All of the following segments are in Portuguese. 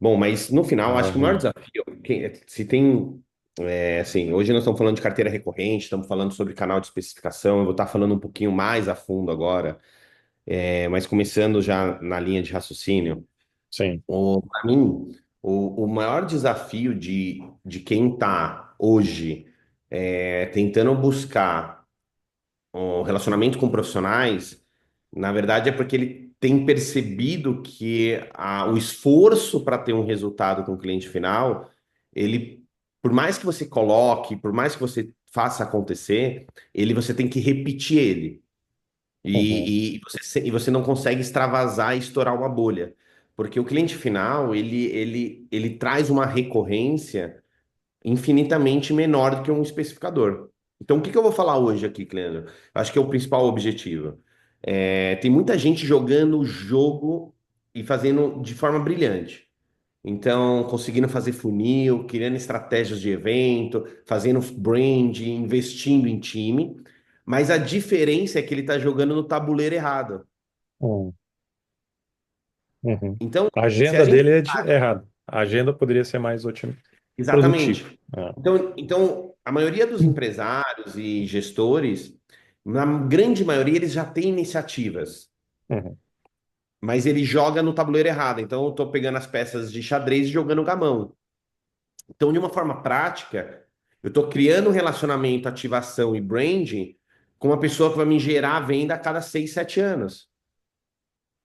Bom, mas no final, acho que o maior Maravilha. desafio, se tem, assim, hoje nós estamos falando de carteira recorrente, estamos falando sobre canal de especificação, eu vou estar falando um pouquinho mais a fundo agora, mas começando já na linha de raciocínio, Sim. para mim, o maior desafio de quem está hoje tentando buscar um relacionamento com profissionais, na verdade é porque ele tem percebido que o esforço para ter um resultado com o cliente final, ele, por mais que você coloque, por mais que você faça acontecer, você tem que repetir ele. Uhum. E você não consegue extravasar e estourar uma bolha. Porque o cliente final, ele traz uma recorrência infinitamente menor do que um especificador. Então, o que que eu vou falar hoje aqui, Cleandro? Acho que é o principal objetivo. Tem muita gente jogando o jogo e fazendo de forma brilhante. Então, conseguindo fazer funil, criando estratégias de evento, fazendo brand, investindo em time. Mas a diferença é que ele está jogando no tabuleiro errado. Uhum. Uhum. Então, A se a agenda gente. dele é errada. A agenda poderia ser mais produtiva. Exatamente. É. Então, a maioria dos empresários e gestores, na grande maioria, eles já têm iniciativas, Uhum. mas ele joga no tabuleiro errado. Então, eu estou pegando as peças de xadrez e jogando gamão. Então, de uma forma prática, eu estou criando um relacionamento, ativação e branding com uma pessoa que vai me gerar venda a cada 6, 7 anos.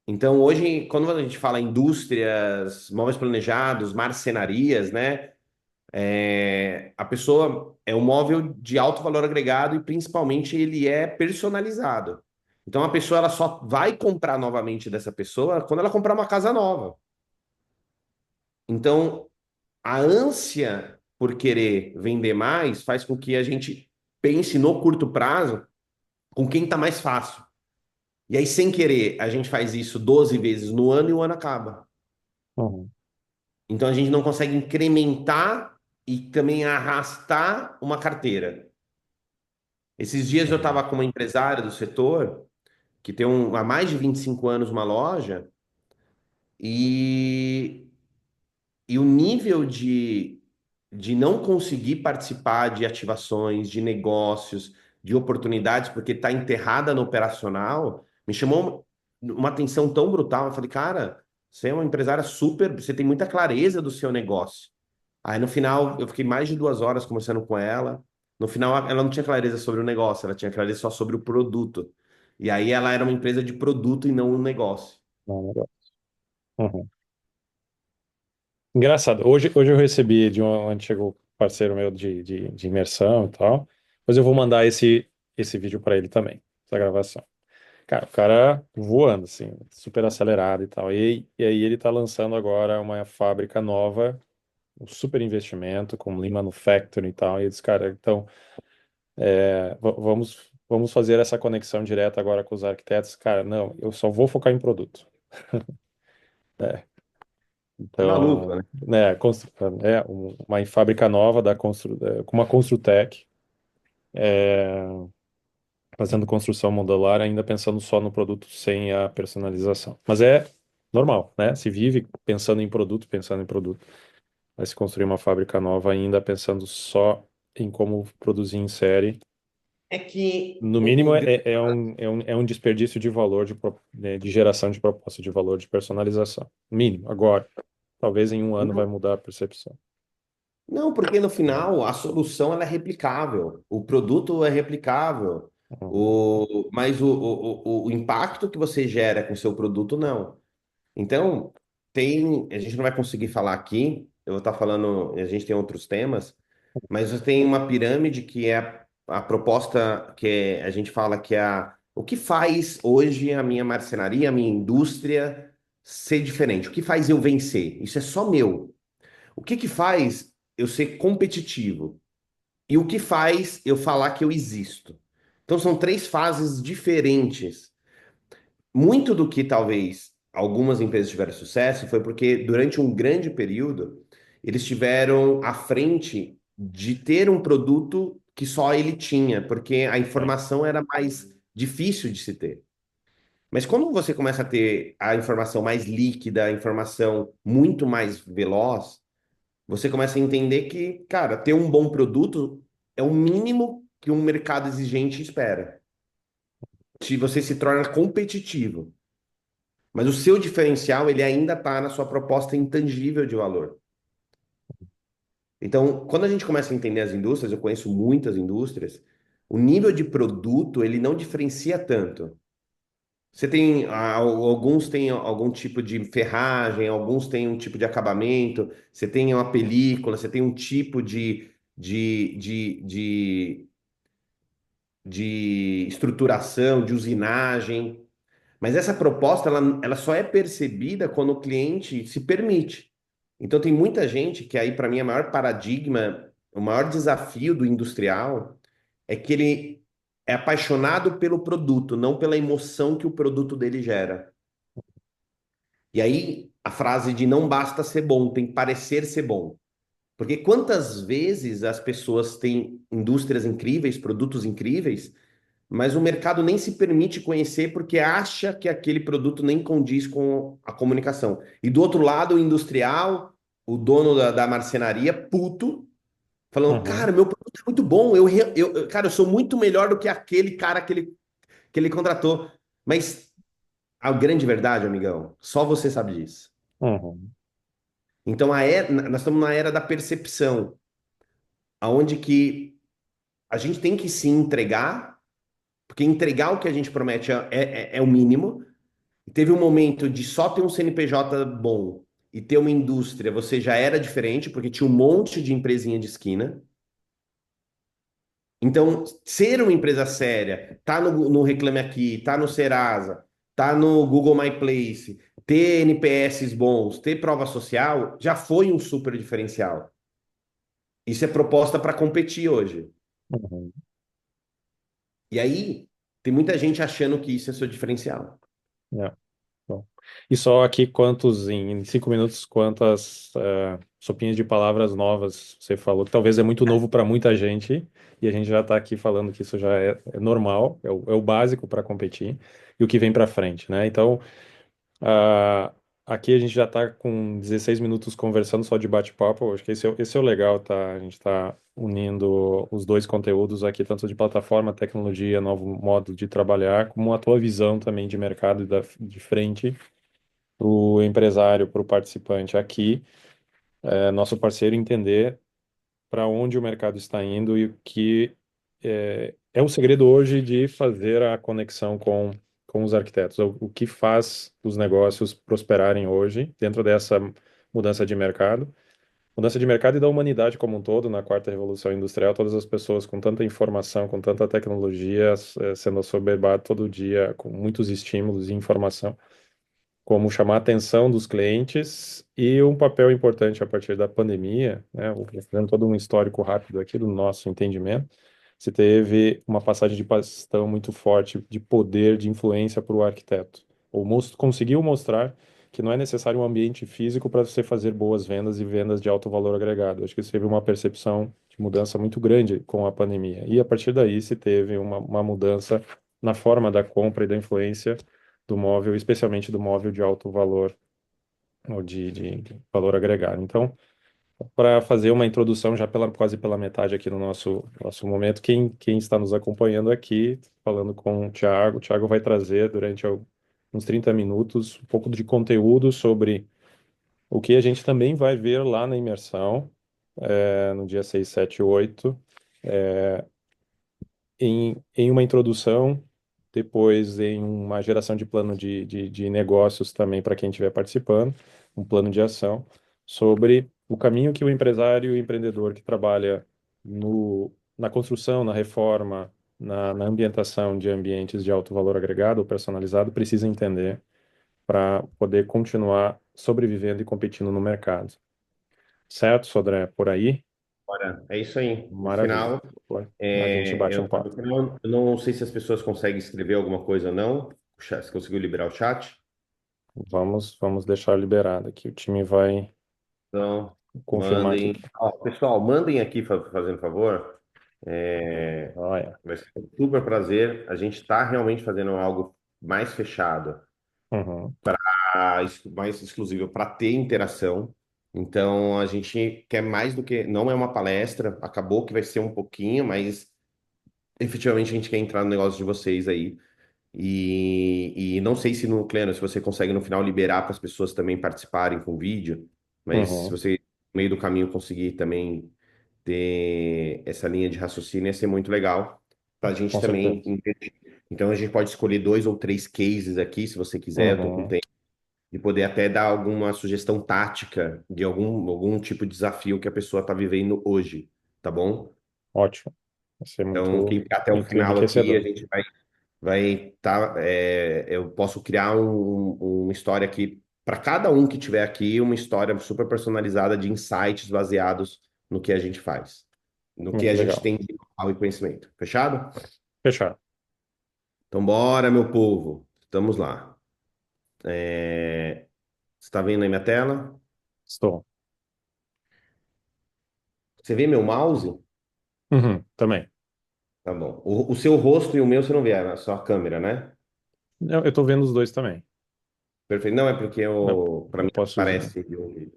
Então, hoje, quando a gente fala indústrias, móveis planejados, marcenarias, né? A pessoa é um móvel de alto valor agregado e principalmente ele é personalizado. Então a pessoa ela só vai comprar novamente dessa pessoa quando ela comprar uma casa nova. Então a ânsia por querer vender mais faz com que a gente pense no curto prazo com quem está mais fácil. E aí, sem querer, a gente faz isso 12 vezes no ano e o ano acaba. Uhum. Então a gente não consegue incrementar e também arrastar uma carteira. Esses dias eu estava Uhum. com uma empresária do setor que tem há mais de 25 anos uma loja e, e o nível de não conseguir participar de ativações, de negócios, de oportunidades, porque está enterrada no operacional, me chamou uma atenção tão brutal. Eu falei, cara, você é uma empresária super, você tem muita clareza do seu negócio. Aí no final eu fiquei mais de 2 horas conversando com ela. No final ela não tinha clareza sobre o negócio, ela tinha clareza só sobre o produto. E aí ela era uma empresa de produto e não um negócio. Não, legal. Uhum. Engraçado. Hoje eu recebi de um antigo parceiro meu de imersão e tal. Mas eu vou mandar esse vídeo para ele também, essa gravação. Cara, o cara voando, assim, super acelerado e tal. E aí ele tá lançando agora uma fábrica nova, um super investimento, com Lean Manufacturing e tal. E eles, cara, então, vamos fazer essa conexão direta agora com os arquitetos. Cara, não, eu só vou focar em produto. É, É maluco, então, né? né, uma fábrica nova com uma Construtec, fazendo construção modular, ainda pensando só no produto sem a personalização. Mas é normal, né? Se vive pensando em produto, pensando em produto. Vai se construir uma fábrica nova ainda pensando só em como produzir em série. É que No mínimo, é um desperdício de valor, né, de geração de proposta de valor de personalização. Mínimo. Agora, talvez em um ano vai não, mudar a percepção. não, porque no final a solução ela é replicável, o produto é replicável, Uhum. mas o impacto que você gera com o seu produto não. Então, a gente não vai conseguir falar aqui, eu vou estar falando, a gente tem outros temas, mas você tem uma pirâmide que é a proposta a gente fala que o que faz hoje a minha marcenaria, a minha indústria ser diferente? O que faz eu vencer? Isso é só meu. O que que faz eu ser competitivo? E o que faz eu falar que eu existo? Então são três fases diferentes. Muito do que talvez algumas empresas tiveram sucesso foi porque durante um grande período eles tiveram à frente de ter um produto que só ele tinha, porque a Sim. informação era mais difícil de se ter. Mas quando você começa a ter a informação mais líquida, a informação muito mais veloz, você começa a entender que, cara, ter um bom produto é o mínimo que um mercado exigente espera. Se você se torna competitivo. Mas o seu diferencial, ele ainda está na sua proposta intangível de valor. Então, quando a gente começa a entender as indústrias, eu conheço muitas indústrias, o nível de produto, ele não diferencia tanto. Você tem, alguns têm algum tipo de ferragem, alguns têm um tipo de acabamento, você tem uma película, você tem um tipo de estruturação, de usinagem. Mas essa proposta, ela só é percebida quando o cliente se permite. Então, tem muita gente que aí, para mim, é o maior paradigma, o maior desafio do industrial é que ele é apaixonado pelo produto, não pela emoção que o produto dele gera. E aí, a frase de não basta ser bom, tem que parecer ser bom. Porque quantas vezes as pessoas têm indústrias incríveis, produtos incríveis, mas o mercado nem se permite conhecer porque acha que aquele produto nem condiz com a comunicação. E do outro lado, o industrial, o dono da marcenaria, puto, falando: Uhum, cara, meu produto é muito bom, cara, eu sou muito melhor do que aquele cara que ele contratou. Mas a grande verdade, amigão, só você sabe disso. uhum, Então, nós estamos na era da percepção, aonde que a gente tem que se entregar, porque entregar o que a gente promete é o mínimo. E teve um momento de só ter um CNPJ bom e ter uma indústria, você já era diferente, porque tinha um monte de empresinha de esquina. Então, ser uma empresa séria, tá no Reclame Aqui, tá no Serasa, tá no Google My Place, ter NPS bons, ter prova social, já foi um super diferencial. Isso é proposta para competir hoje. uhum. E aí, tem muita gente achando que isso é seu diferencial. É, bom. E só aqui quantos, em 5 minutos, quantas sopinhas de palavras novas você falou, que talvez é muito novo para muita gente, e a gente já está aqui falando que isso já é normal, é o básico para competir, e o que vem para frente, né? Então, ah, aqui a gente já está com 16 minutos conversando só de bate-papo. Acho que esse é o legal, tá? A gente está unindo os dois conteúdos aqui, tanto de plataforma, tecnologia, novo modo de trabalhar, como a tua visão também de mercado e de frente para o empresário, para o participante aqui, nosso parceiro entender para onde o mercado está indo e o que é o segredo hoje de fazer a conexão com os arquitetos. O que faz os negócios prosperarem hoje dentro dessa mudança de mercado e da humanidade como um todo, na quarta revolução industrial, todas as pessoas com tanta informação, com tanta tecnologia, sendo assoberbadas todo dia, com muitos estímulos e informação, como chamar a atenção dos clientes e um papel importante a partir da pandemia, né, fazendo todo um histórico rápido aqui do nosso entendimento, se teve uma passagem de bastão muito forte de poder, de influência para o arquiteto. Conseguiu mostrar que não é necessário um ambiente físico para você fazer boas vendas e vendas de alto valor agregado. Acho que isso teve uma percepção de mudança muito grande com a pandemia. E a partir daí se teve uma mudança na forma da compra e da influência do móvel, especialmente do móvel de alto valor ou de valor agregado. Então, para fazer uma introdução já quase pela metade aqui no nosso momento, quem está nos acompanhando aqui, falando com o Thiago vai trazer durante uns 30 minutos um pouco de conteúdo sobre o que a gente também vai ver lá na imersão, no dia 6, 7 e 8, em uma introdução, depois em uma geração de plano de negócios também para quem estiver participando, um plano de ação sobre o caminho que o empresário e o empreendedor que trabalha na construção, na reforma, na ambientação de ambientes de alto valor agregado ou personalizado precisa entender para poder continuar sobrevivendo e competindo no mercado. Certo, Sodré? Por aí? Olha, é isso aí. No Maravilha. final, A gente bate um no papo. final, eu não sei se as pessoas conseguem escrever alguma coisa ou não. Se conseguiu liberar o chat. Vamos deixar liberado aqui. O time vai Então, confirmar aqui. mandem. Ó, pessoal, mandem aqui, fazendo favor. É, Olha, vai ser um super prazer. A gente está realmente fazendo algo mais fechado, Uhum. mais exclusivo para ter interação. Então, a gente quer mais do que. Não é uma palestra, acabou que vai ser um pouquinho, mas efetivamente a gente quer entrar no negócio de vocês aí. E não sei se no Cleno, se você consegue no final liberar para as pessoas também participarem com vídeo, mas se Uhum. você, no meio do caminho, conseguir também ter essa linha de raciocínio, ia ser muito legal para a gente Com certeza. também entender. Então, a gente pode escolher dois ou três cases aqui, se você quiser, eu estou com Uhum. tempo, e poder até dar alguma sugestão tática de algum tipo de desafio que a pessoa está vivendo hoje, tá bom? Ótimo. Vai ser Então, quem ficar até o muito final aqui, a enriquecedor. gente vai tá, eu posso criar uma história aqui para cada um que tiver aqui, uma história super personalizada de insights baseados no que a gente faz, no que a Muito gente legal. tem de know-how e conhecimento. Fechado? Fechado. Então, bora, meu povo. Estamos lá. É, Você está vendo aí minha tela? Estou. Você vê meu mouse? Uhum. Também. Tá bom. O seu rosto e o meu você não vê, é só a câmera, né? Eu estou vendo os dois também. Perfeito. Não, é porque Eu, para eu mim posso. parece.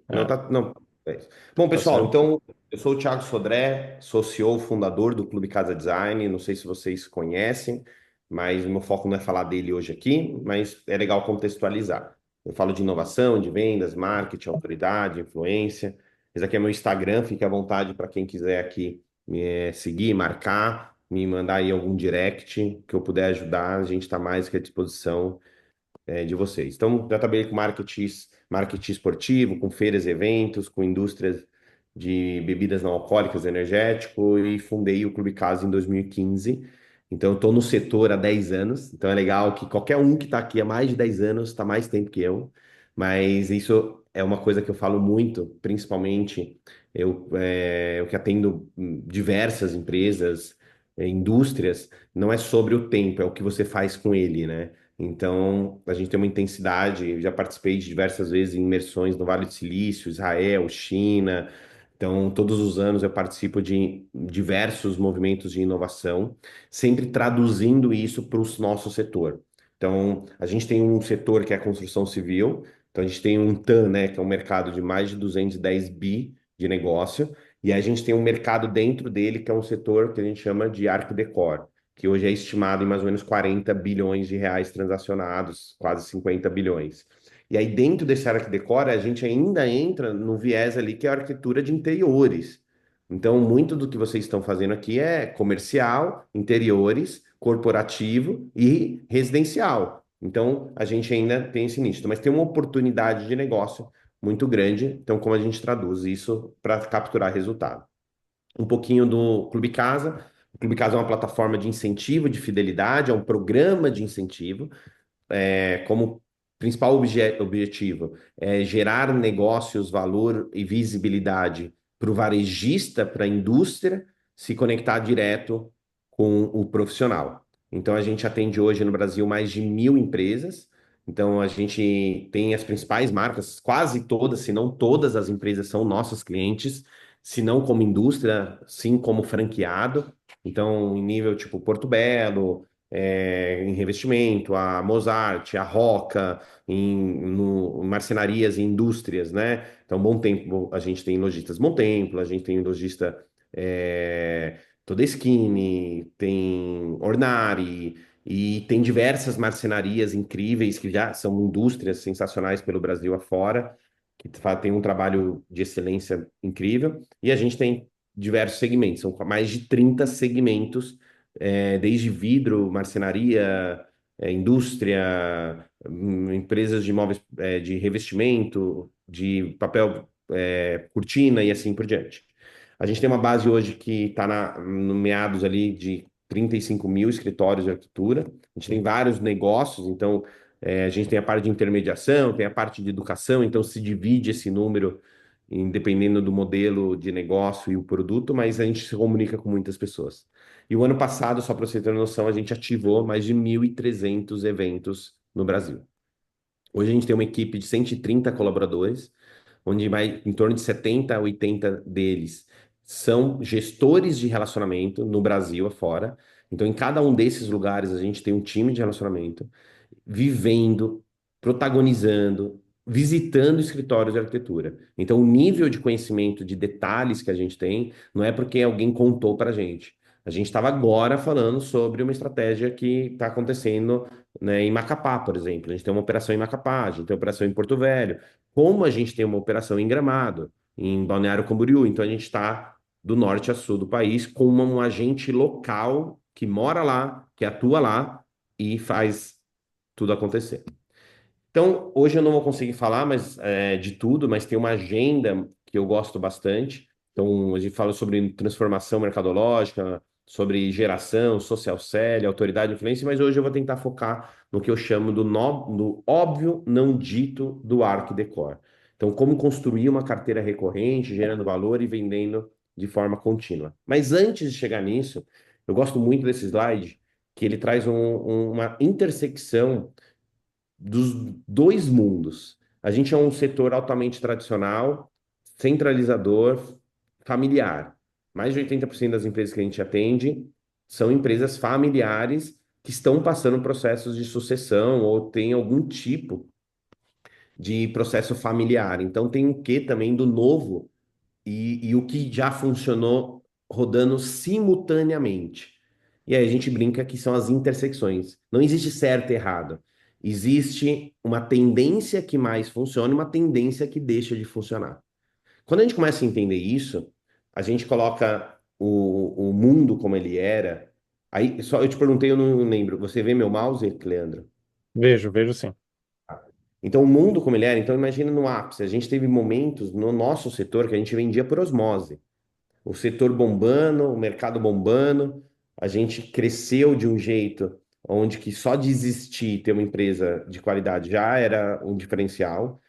Não, É, tá. Não, é isso. Bom, tá pessoal, certo. então, eu sou o Thiago Sodré, sou CEO, fundador do Clube Casa Design. Não sei se vocês conhecem, mas o meu foco não é falar dele hoje aqui, mas é legal contextualizar. Eu falo de inovação, de vendas, marketing, autoridade, influência. Esse aqui é meu Instagram, fique à vontade para quem quiser aqui me seguir, marcar, me mandar aí algum direct que eu puder ajudar. A gente está mais que à disposição de vocês. Então, já trabalhei com marketing esportivo, com feiras e eventos, com indústrias de bebidas não alcoólicas, energético, e fundei o Clube Casa em 2015. Então, eu estou no setor há 10 anos, então é legal que qualquer um que está aqui há mais de 10 anos está mais tempo que eu, mas isso é uma coisa que eu falo muito, principalmente eu que atendo diversas empresas, indústrias, não é sobre o tempo, é o que você faz com ele, né? Então, a gente tem uma intensidade. Eu já participei de diversas vezes em imersões no Vale do Silício, Israel, China. Então, todos os anos eu participo de diversos movimentos de inovação, sempre traduzindo isso para o nosso setor. Então, a gente tem um setor que é a construção civil. Então, a gente tem um TAM, né, que é um mercado de mais de 210 bi de negócio. E a gente tem um mercado dentro dele, que é um setor que a gente chama de Arc Decor, que hoje é estimado em mais ou menos 40 bilhões de reais transacionados, quase 50 bilhões. E aí, dentro desse área que decora, a gente ainda entra no viés ali que é a arquitetura de interiores. Então, muito do que vocês estão fazendo aqui é comercial, interiores, corporativo e residencial. Então, a gente ainda tem esse nicho, mas tem uma oportunidade de negócio muito grande. Então, como a gente traduz isso para capturar resultado? Um pouquinho do Clube Casa. O Clube Casa é uma plataforma de incentivo de fidelidade, é um programa de incentivo, como principal objetivo é gerar negócios, valor e visibilidade para o varejista, para a indústria, se conectar direto com o profissional. Então, a gente atende hoje no Brasil mais de 1.000 empresas. Então, a gente tem as principais marcas, quase todas, se não todas as empresas são nossos clientes, se não como indústria, sim como franqueado. Então, em nível tipo Porto Belo, em revestimento, a Mozart, a Roca, em marcenarias e indústrias, né? Então, Bom Tempo, a gente tem lojistas Bom Tempo, a gente tem lojista Todeschini, tem Ornari, e tem diversas marcenarias incríveis que já são indústrias sensacionais pelo Brasil afora, que tem um trabalho de excelência incrível, e a gente tem diversos segmentos, são mais de 30 segmentos desde vidro, marcenaria, indústria, empresas de móveis, de revestimento, de papel, cortina e assim por diante. A gente tem uma base hoje que está no meados ali de 35 mil escritórios de arquitetura. A gente tem vários negócios, então a gente tem a parte de intermediação, tem a parte de educação, então se divide esse número dependendo do modelo de negócio e o produto, mas a gente se comunica com muitas pessoas. E o ano passado, só para você ter noção, a gente ativou mais de 1.300 eventos no Brasil. Hoje a gente tem uma equipe de 130 colaboradores, onde em torno de 70 a 80 deles são gestores de relacionamento no Brasil afora. Então, em cada um desses lugares, a gente tem um time de relacionamento. vivendo, protagonizando, visitando escritórios de arquitetura. Então, o nível de conhecimento de detalhes que a gente tem não é porque alguém contou para a gente. A gente estava agora falando sobre uma estratégia que está acontecendo, né, em Macapá, por exemplo. A gente tem uma operação em Macapá, a gente tem uma operação em Porto Velho. Como a gente tem uma operação em Gramado, em Balneário Camboriú. Então, a gente está do norte a sul do país com um agente local que mora lá, que atua lá e faz tudo acontecer. Então, hoje eu não vou conseguir falar de tudo, mas tem uma agenda que eu gosto bastante. Então, a gente fala sobre transformação mercadológica, sobre geração, social selling, autoridade e influência, mas hoje eu vou tentar focar no que eu chamo do óbvio não dito do Arc Decor. Então, como construir uma carteira recorrente, gerando valor e vendendo de forma contínua. Mas antes de chegar nisso, eu gosto muito desse slide, que ele traz uma intersecção dos dois mundos. A gente é um setor altamente tradicional, centralizador, familiar. Mais de 80% das empresas que a gente atende são empresas familiares que estão passando processos de sucessão ou têm algum tipo de processo familiar. Então tem o que também do novo e o que já funcionou rodando simultaneamente. E aí a gente brinca que são as intersecções. Não existe certo e errado. Existe uma tendência que mais funciona e uma tendência que deixa de funcionar. Quando a gente começa a entender isso, a gente coloca o mundo como ele era. Aí, só eu te perguntei, eu não lembro. Você vê meu mouse, Leandro? Vejo, vejo sim. Então, o mundo como ele era, então imagina no ápice. A gente teve momentos no nosso setor que a gente vendia por osmose. O setor bombando, o mercado bombando, a gente cresceu de um jeito onde que só de existir ter uma empresa de qualidade já era um diferencial.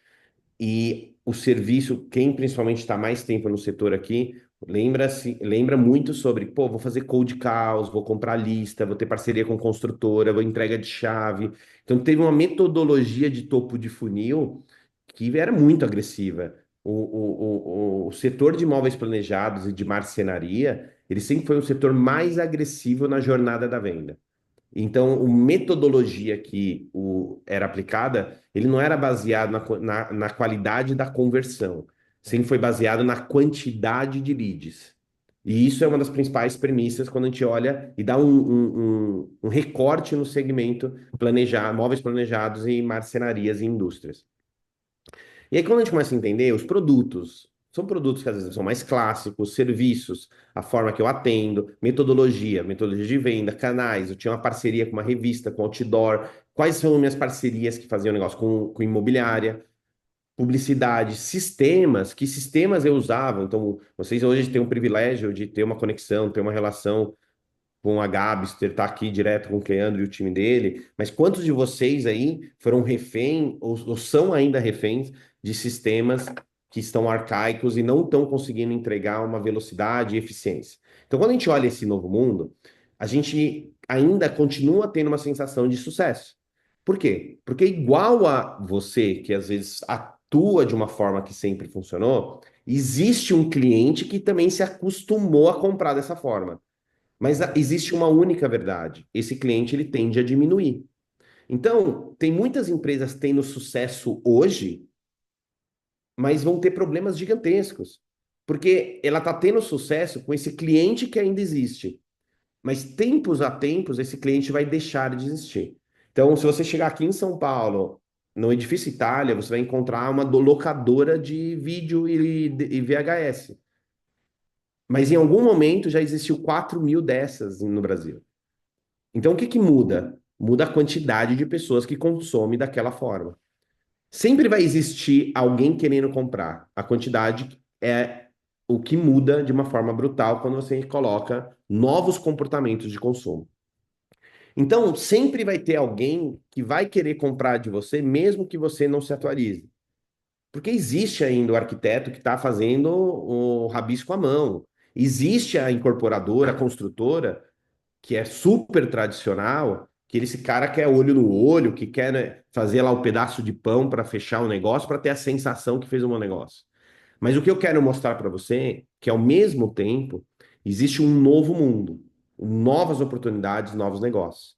E o serviço, quem principalmente está mais tempo no setor aqui, lembra muito sobre, pô, vou fazer cold calls, vou comprar lista, vou ter parceria com construtora, vou entrega de chave. Então teve uma metodologia de topo de funil que era muito agressiva. O setor de imóveis planejados e de marcenaria, ele sempre foi o setor mais agressivo na jornada da venda. Então, a metodologia que era aplicada, ele não era baseado na qualidade da conversão, sempre foi baseado na quantidade de leads. E isso é uma das principais premissas quando a gente olha e dá um recorte no segmento móveis planejados e marcenarias e indústrias. E aí, quando a gente começa a entender, os produtos são produtos que às vezes são mais clássicos, serviços, a forma que eu atendo, metodologia de venda, canais. Eu tinha uma parceria com uma revista, com outdoor. Quais são as minhas parcerias que faziam negócio com imobiliária, publicidade, sistemas? Que sistemas eu usava? Então, vocês hoje têm um privilégio de ter uma conexão, ter uma relação com a Gabster, tá aqui direto com o Leandro e o time dele, mas quantos de vocês aí foram refém ou são ainda reféns de sistemas que estão arcaicos e não estão conseguindo entregar uma velocidade e eficiência? Então, quando a gente olha esse novo mundo, a gente ainda continua tendo uma sensação de sucesso. Por quê? Porque igual a você, que às vezes atua de uma forma que sempre funcionou, existe um cliente que também se acostumou a comprar dessa forma. Mas existe uma única verdade: esse cliente ele tende a diminuir. Então, tem muitas empresas tendo sucesso hoje, mas vão ter problemas gigantescos, porque ela está tendo sucesso com esse cliente que ainda existe, mas tempos a tempos esse cliente vai deixar de existir. Então, se você chegar aqui em São Paulo, no Edifício Itália, você vai encontrar uma locadora de vídeo e VHS. Mas em algum momento já existiu 4.000 dessas no Brasil. Então, o que que muda? Muda a quantidade de pessoas que consomem daquela forma. Sempre vai existir alguém querendo comprar. A quantidade é o que muda de uma forma brutal quando você coloca novos comportamentos de consumo. Então, sempre vai ter alguém que vai querer comprar de você, mesmo que você não se atualize. Porque existe ainda o arquiteto que está fazendo o rabisco à mão. Existe a incorporadora, a construtora que é super tradicional, que esse cara quer olho no olho, que quer, né, fazer lá o pedaço de pão para fechar o negócio, para ter a sensação que fez um bom negócio. Mas o que eu quero mostrar para você é que, ao mesmo tempo, existe um novo mundo, novas oportunidades, novos negócios.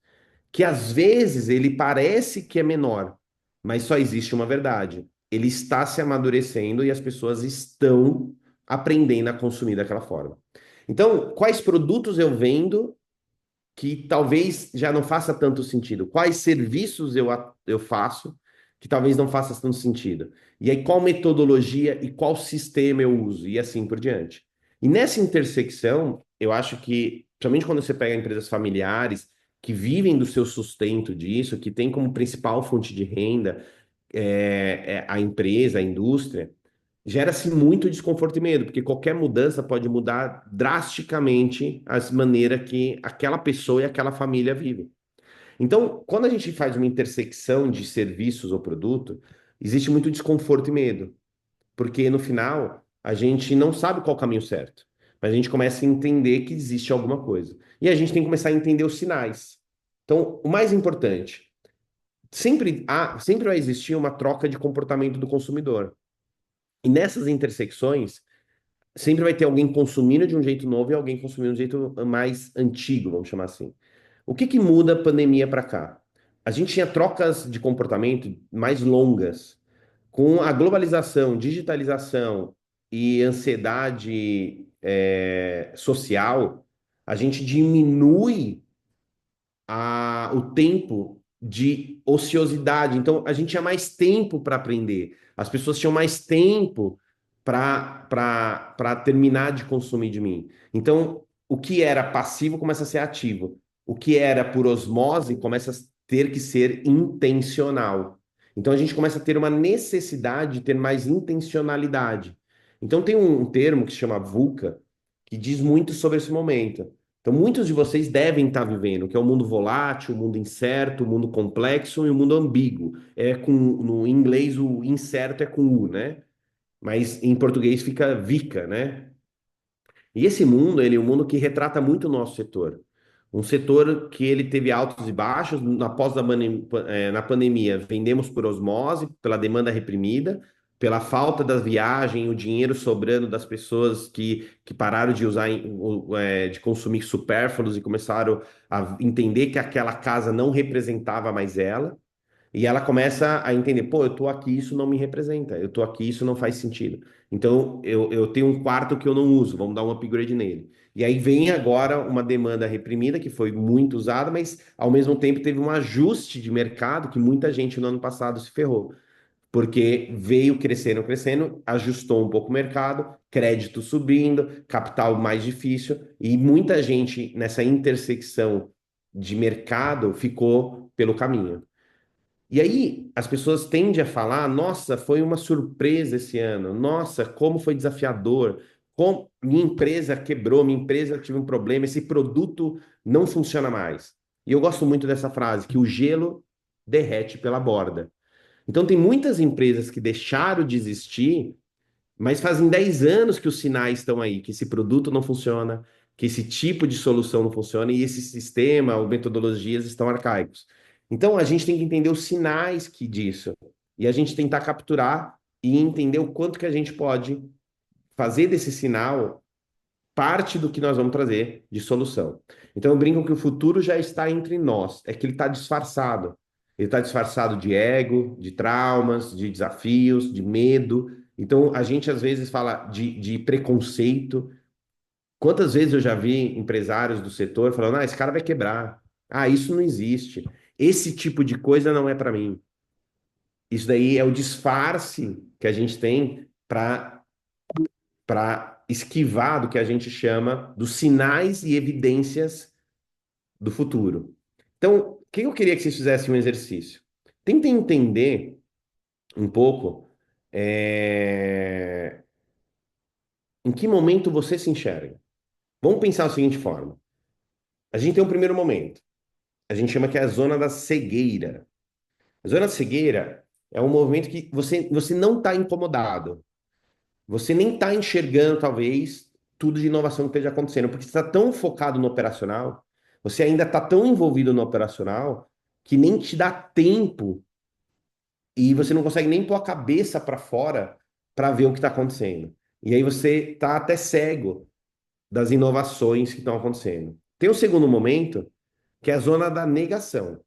que às vezes ele parece que é menor, mas só existe uma verdade. Ele está se amadurecendo e as pessoas estão aprendendo a consumir daquela forma. Então, quais produtos eu vendo que talvez já não faça tanto sentido? Quais serviços eu faço que talvez não faça tanto sentido? E aí, qual metodologia e qual sistema eu uso? E assim por diante. E nessa intersecção, eu acho que, principalmente quando você pega empresas familiares que vivem do seu sustento disso, que tem como principal fonte de renda a empresa, a indústria, gera-se muito desconforto e medo, porque qualquer mudança pode mudar drasticamente as maneiras que aquela pessoa e aquela família vivem. Então, quando a gente faz uma intersecção de serviços ou produto, existe muito desconforto e medo, porque no final a gente não sabe qual é o caminho certo, mas a gente começa a entender que existe alguma coisa. E a gente tem que começar a entender os sinais. Então, o mais importante, sempre vai existir uma troca de comportamento do consumidor. E nessas intersecções, sempre vai ter alguém consumindo de um jeito novo e alguém consumindo de um jeito mais antigo, vamos chamar assim. O que que muda a pandemia para cá? A gente tinha trocas de comportamento mais longas. Com a globalização, digitalização e ansiedade social, a gente diminui o tempo de ociosidade. Então, a gente tinha mais tempo para aprender. As pessoas tinham mais tempo para terminar de consumir de mim. Então, o que era passivo começa a ser ativo. O que era por osmose começa a ter que ser intencional. Então, a gente começa a ter uma necessidade de ter mais intencionalidade. Então, tem um termo que se chama VUCA, que diz muito sobre esse momento. Então, muitos de vocês devem estar vivendo, que é o mundo volátil, o mundo incerto, o mundo complexo e o mundo ambíguo. No inglês o incerto é com U, né? Mas em português fica VICA, né? E esse mundo, ele é um mundo que retrata muito o nosso setor. Um setor que ele teve altos e baixos, na pandemia, vendemos por osmose, pela demanda reprimida, pela falta da viagem, o dinheiro sobrando das pessoas que pararam de usar, de consumir supérfluos e começaram a entender que aquela casa não representava mais ela. E ela começa a entender, pô, eu tô aqui, isso não me representa, eu tô aqui, isso não faz sentido. Então, eu tenho um quarto que eu não uso, vamos dar um upgrade nele. E aí vem agora uma demanda reprimida, que foi muito usada, mas ao mesmo tempo teve um ajuste de mercado que muita gente no ano passado se ferrou. Porque veio crescendo, crescendo, ajustou um pouco o mercado, crédito subindo, capital mais difícil, e muita gente nessa intersecção de mercado ficou pelo caminho. E aí as pessoas tendem a falar: nossa, foi uma surpresa esse ano, nossa, como foi desafiador, como minha empresa quebrou, minha empresa tive um problema, esse produto não funciona mais. E eu gosto muito dessa frase, que o gelo derrete pela borda. Então tem muitas empresas que deixaram de existir, mas fazem 10 anos que os sinais estão aí, que esse produto não funciona, que esse tipo de solução não funciona e esse sistema ou metodologias estão arcaicos. Então a gente tem que entender os sinais que disso e a gente tentar capturar e entender o quanto que a gente pode fazer desse sinal parte do que nós vamos trazer de solução. Então eu brinco que o futuro já está entre nós, é que ele está disfarçado. Ele está disfarçado de ego, de traumas, de desafios, de medo. Então a gente às vezes fala de preconceito. Quantas vezes eu já vi empresários do setor falando: ah, esse cara vai quebrar. Ah, isso não existe. Esse tipo de coisa não é para mim. Isso daí é o disfarce que a gente tem para esquivar do que a gente chama dos sinais e evidências do futuro. Então, o que eu queria que vocês fizessem um exercício? Tentem entender um pouco em que momento você se enxerga. Vamos pensar da seguinte forma: a gente tem um primeiro momento, a gente chama que é a zona da cegueira. A zona da cegueira é um movimento que você não está incomodado, você nem está enxergando, talvez, tudo de inovação que esteja acontecendo, porque você está tão focado no operacional, você ainda está tão envolvido no operacional, que nem te dá tempo e você não consegue nem pôr a cabeça para fora para ver o que está acontecendo. E aí você está até cego das inovações que estão acontecendo. Tem o segundo momento, que é a zona da negação.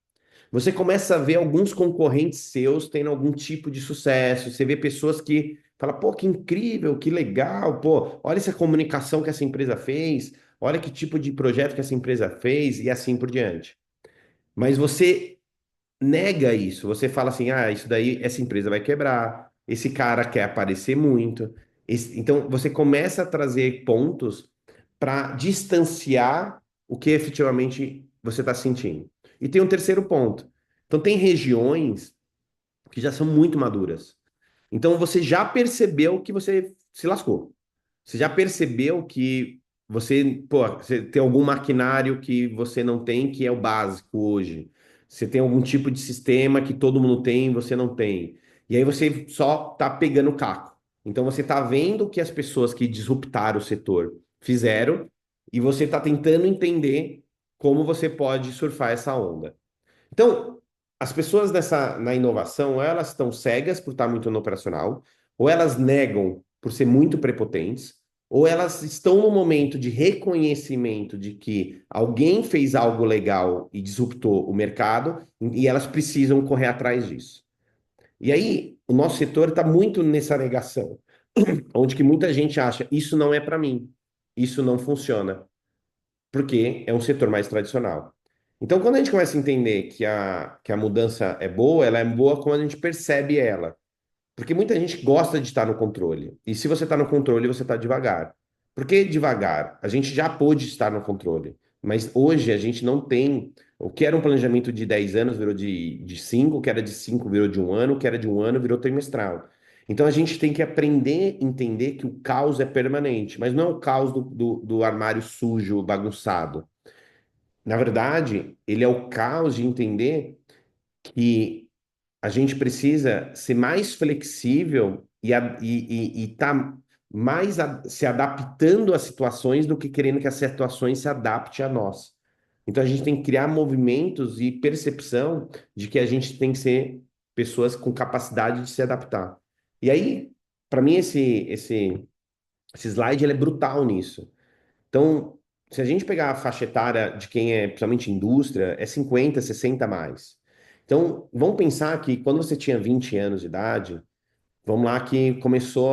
Você começa a ver alguns concorrentes seus tendo algum tipo de sucesso. Você vê pessoas que falam, pô, que incrível, que legal, pô, olha essa comunicação que essa empresa fez, olha que tipo de projeto que essa empresa fez e assim por diante. Mas você nega isso. Você fala assim: ah, isso daí, essa empresa vai quebrar, esse cara quer aparecer muito. Então, você começa a trazer pontos para distanciar o que efetivamente você está sentindo. E tem um terceiro ponto. Então, tem regiões que já são muito maduras. Então você já percebeu que você se lascou. Você já percebeu que você tem algum maquinário que você não tem, que é o básico hoje. Você tem algum tipo de sistema que todo mundo tem, você não tem. E aí você só tá pegando caco. Então você tá vendo o que as pessoas que disruptaram o setor fizeram e você tá tentando entender como você pode surfar essa onda. Então, as pessoas na inovação, ou elas estão cegas por estar muito no operacional, ou elas negam por ser muito prepotentes, ou elas estão no momento de reconhecimento de que alguém fez algo legal e disruptou o mercado, e elas precisam correr atrás disso. E aí, o nosso setor está muito nessa negação, onde que muita gente acha, isso não é para mim, isso não funciona porque é um setor mais tradicional. Então, quando a gente começa a entender que a mudança é boa, ela é boa quando a gente percebe ela. Porque muita gente gosta de estar no controle. E se você está no controle, você está devagar. Por que devagar? A gente já pôde estar no controle. Mas hoje a gente não tem. O que era um planejamento de 10 anos virou de 5, o que era de 5 virou de um ano, o que era de um ano virou trimestral. Então a gente tem que aprender a entender que o caos é permanente, mas não é o caos do armário sujo, bagunçado. Na verdade, ele é o caos de entender que a gente precisa ser mais flexível e tá mais se adaptando às situações do que querendo que as situações se adaptem a nós. Então a gente tem que criar movimentos e percepção de que a gente tem que ser pessoas com capacidade de se adaptar. E aí, para mim, esse slide ele é brutal nisso. Então, se a gente pegar a faixa etária de quem é, principalmente indústria, é 50, 60 a mais. Então, vamos pensar que quando você tinha 20 anos de idade, vamos lá que começou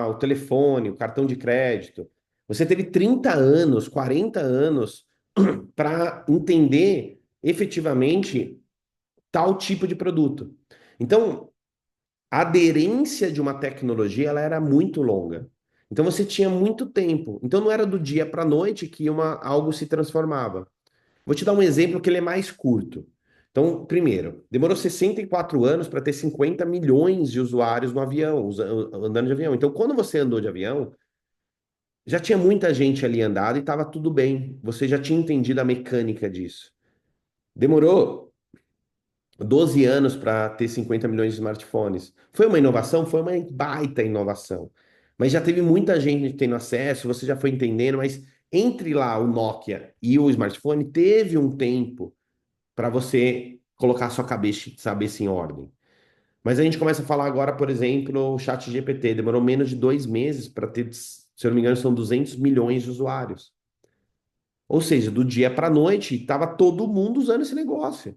o telefone, o cartão de crédito. Você teve 30 anos, 40 anos para entender efetivamente tal tipo de produto. Então, a aderência de uma tecnologia ela era muito longa. Então você tinha muito tempo. Então não era do dia para a noite que algo se transformava. Vou te dar um exemplo que ele é mais curto. Então, primeiro, demorou 64 anos para ter 50 milhões de usuários no avião, andando de avião. Então, quando você andou de avião, já tinha muita gente ali andado e estava tudo bem. Você já tinha entendido a mecânica disso. Demorou 12 anos para ter 50 milhões de smartphones. Foi uma inovação? Foi uma baita inovação. Mas já teve muita gente tendo acesso, você já foi entendendo, mas entre lá o Nokia e o smartphone, teve um tempo para você colocar a sua cabeça em ordem. Mas a gente começa a falar agora, por exemplo, o chat GPT. Demorou menos de 2 meses para ter, se eu não me engano, são 200 milhões de usuários. Ou seja, do dia para a noite, estava todo mundo usando esse negócio.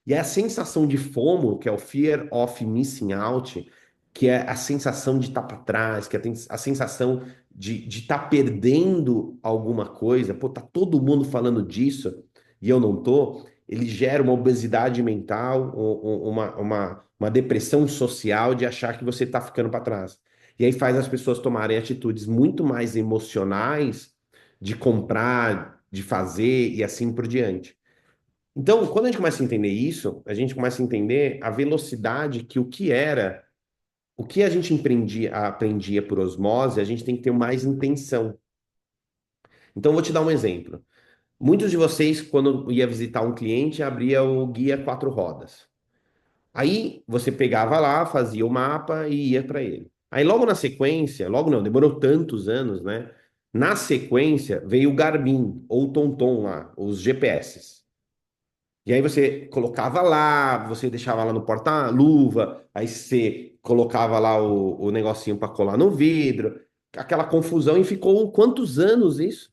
E é a sensação de FOMO, que é o Fear of Missing Out, que é a sensação de estar para trás, que é a sensação de estar perdendo alguma coisa. Pô, tá todo mundo falando disso e eu não tô. Ele gera uma obesidade mental, uma depressão social de achar que você está ficando para trás. E aí faz as pessoas tomarem atitudes muito mais emocionais de comprar, de fazer e assim por diante. Então, quando a gente começa a entender isso, a gente começa a entender a velocidade que o que a gente aprendia por osmose, a gente tem que ter mais intenção. Então, eu vou te dar um exemplo. Muitos de vocês, quando ia visitar um cliente, abria o guia quatro rodas. Aí você pegava lá, fazia o mapa e ia para ele. Aí logo na sequência, logo não, demorou tantos anos, né? Na sequência veio o Garmin ou o TomTom lá, os GPS. E aí você colocava lá, você deixava lá no porta-luva, aí você colocava lá o negocinho para colar no vidro, aquela confusão, e ficou quantos anos isso?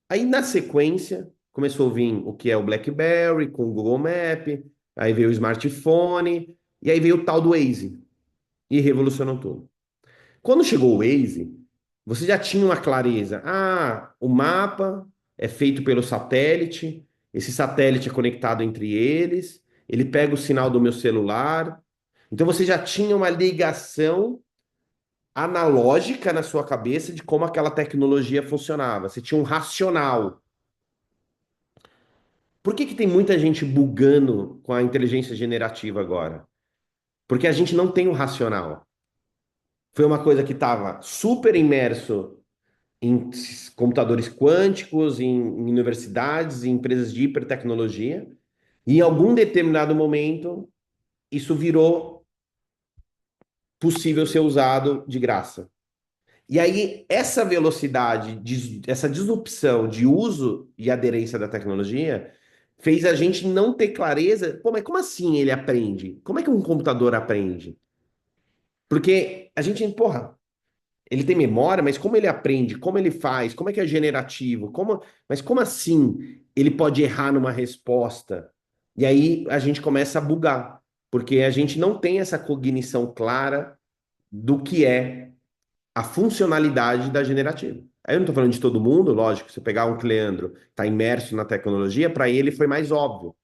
Aí na sequência começou a vir o que é o BlackBerry, com o Google Map, aí veio o smartphone, e aí veio o tal do Waze, e revolucionou tudo. Quando chegou o Waze, você já tinha uma clareza. Ah, o mapa é feito pelo satélite, esse satélite é conectado entre eles, ele pega o sinal do meu celular. Então você já tinha uma ligação analógica na sua cabeça de como aquela tecnologia funcionava. Você tinha um racional. Por que que tem muita gente bugando com a inteligência generativa agora? Porque a gente não tem um racional. Foi uma coisa que estava super imerso em computadores quânticos, em universidades, em empresas de hipertecnologia, e em algum determinado momento isso virou possível ser usado de graça. E aí, essa velocidade, essa disrupção de uso e aderência da tecnologia fez a gente não ter clareza. Pô, mas como assim ele aprende? Como é que um computador aprende? Porque a gente, porra, ele tem memória, mas como ele aprende? Como ele faz? Como é que é generativo? Mas como assim ele pode errar numa resposta? E aí a gente começa a bugar, porque a gente não tem essa cognição clara do que é a funcionalidade da generativa. Aí eu não estou falando de todo mundo, lógico, se eu pegar um Cleandro, está imerso na tecnologia, para ele foi mais óbvio.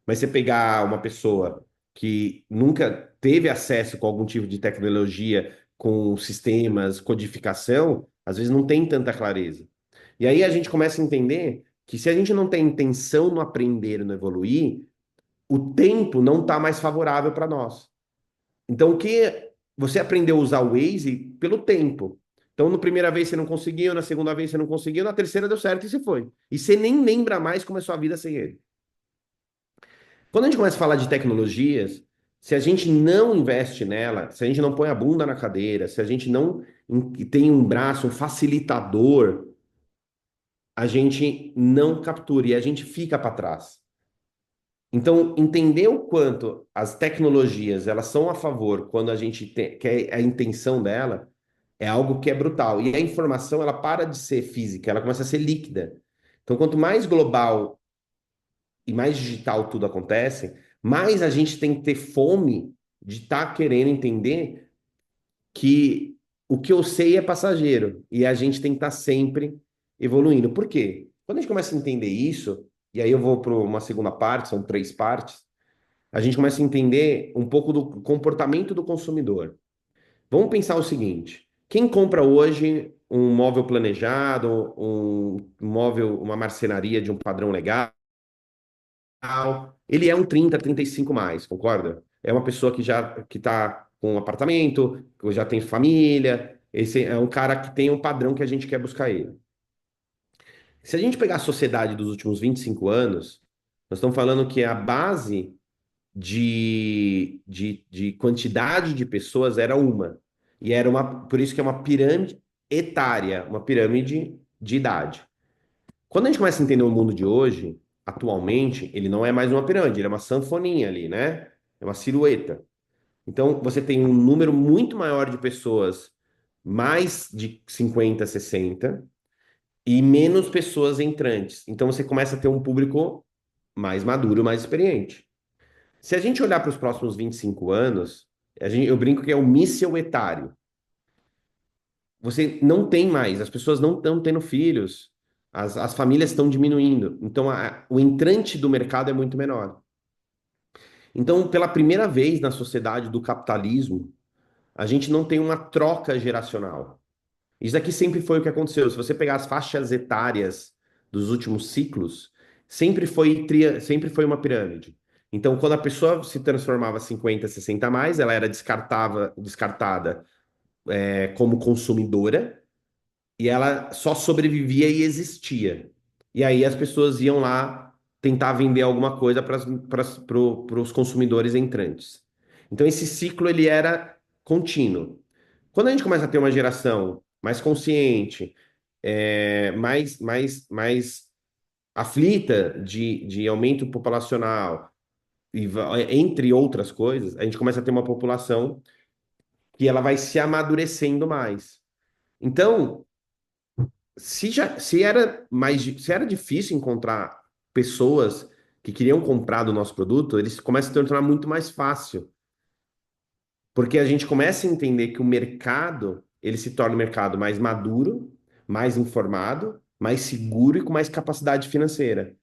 Mas você pegar uma pessoa que nunca teve acesso com algum tipo de tecnologia, com sistemas, codificação, às vezes não tem tanta clareza. E aí a gente começa a entender que se a gente não tem intenção no aprender, no evoluir, o tempo não está mais favorável para nós. Então, o que você aprendeu a usar o Waze pelo tempo. Então, na primeira vez você não conseguiu, na segunda vez você não conseguiu, na terceira deu certo e você foi. E você nem lembra mais como é a sua vida sem ele. Quando a gente começa a falar de tecnologias, se a gente não investe nela, se a gente não põe a bunda na cadeira, se a gente não tem um braço, um facilitador, a gente não captura e a gente fica para trás. Então, entender o quanto as tecnologias elas são a favor quando a gente quer a intenção dela é algo que é brutal. E a informação ela para de ser física, ela começa a ser líquida. Então, quanto mais global e mais digital tudo acontece, mais a gente tem que ter fome de estar querendo entender que o que eu sei é passageiro e a gente tem que estar sempre evoluindo. Por quê? Quando a gente começa a entender isso, e aí eu vou para uma segunda parte, são três partes, a gente começa a entender um pouco do comportamento do consumidor. Vamos pensar o seguinte: quem compra hoje um móvel planejado, um móvel, uma marcenaria de um padrão legal, ele é um 35 mais, concorda? É uma pessoa que está com um apartamento, que já tem família, esse é um cara que tem um padrão que a gente quer buscar ele. Se a gente pegar a sociedade dos últimos 25 anos, nós estamos falando que a base de quantidade de pessoas era uma. E era por isso que é uma pirâmide etária, uma pirâmide de idade. Quando a gente começa a entender o mundo de hoje, atualmente, ele não é mais uma pirâmide, ele é uma sanfoninha ali, né? É uma silhueta. Então, você tem um número muito maior de pessoas mais de 50, 60 e menos pessoas entrantes. Então, você começa a ter um público mais maduro, mais experiente. Se a gente olhar para os próximos 25 anos, eu brinco que é o míssil etário. Você não tem mais, as pessoas não estão tendo filhos, as famílias estão diminuindo. Então, o entrante do mercado é muito menor. Então, pela primeira vez na sociedade do capitalismo, a gente não tem uma troca geracional. Isso aqui sempre foi o que aconteceu. Se você pegar as faixas etárias dos últimos ciclos, sempre foi uma pirâmide. Então, quando a pessoa se transformava 50, 60 a mais, ela era descartada como consumidora e ela só sobrevivia e existia. E aí as pessoas iam lá tentar vender alguma coisa para os consumidores entrantes. Então, esse ciclo ele era contínuo. Quando a gente começa a ter uma geração mais consciente, mais aflita de aumento populacional, entre outras coisas, a gente começa a ter uma população que ela vai se amadurecendo mais. Então, se era difícil encontrar pessoas que queriam comprar do nosso produto, eles começam a se tornar muito mais fácil. Porque a gente começa a entender que o mercado, ele se torna um mercado mais maduro, mais informado, mais seguro e com mais capacidade financeira.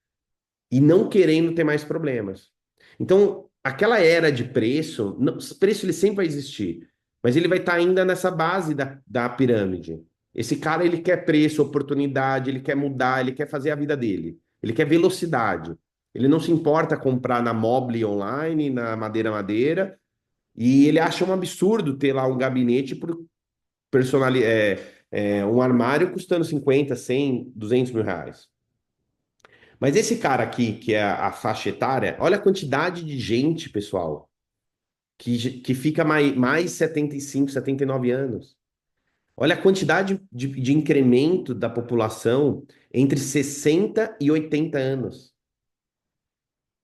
E não querendo ter mais problemas. Então, aquela era de preço, preço ele sempre vai existir, mas ele vai estar ainda nessa base da pirâmide. Esse cara, ele quer preço, oportunidade, ele quer mudar, ele quer fazer a vida dele. Ele quer velocidade. Ele não se importa comprar na Mobile online, na Madeira Madeira, e ele acha um absurdo ter lá um gabinete por um armário custando 50, 100, 200 mil reais. Mas esse cara aqui, que é a faixa etária, olha a quantidade de gente, pessoal, que fica mais 75, 79 anos. Olha a quantidade de incremento da população entre 60 e 80 anos.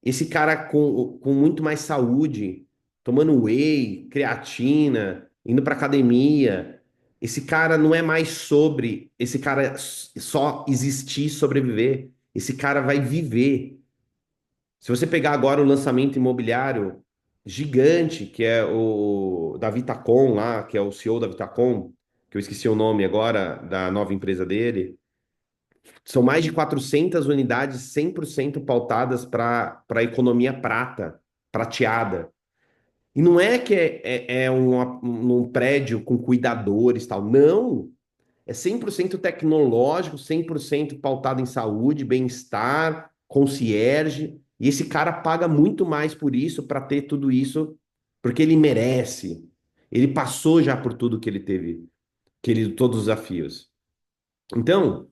Esse cara com muito mais saúde, tomando whey, creatina, indo para academia. Esse cara não é mais sobre esse cara só existir, sobreviver. Esse cara vai viver. Se você pegar agora o lançamento imobiliário gigante, que é o da Vitacom lá, que é o CEO da Vitacom, que eu esqueci o nome agora, da nova empresa dele, são mais de 400 unidades 100% pautadas para a economia prata, prateada. E não é que é um prédio com cuidadores e tal, não. É 100% tecnológico, 100% pautado em saúde, bem-estar, concierge. E esse cara paga muito mais por isso, para ter tudo isso, porque ele merece. Ele passou já por tudo que ele teve, todos os desafios. Então,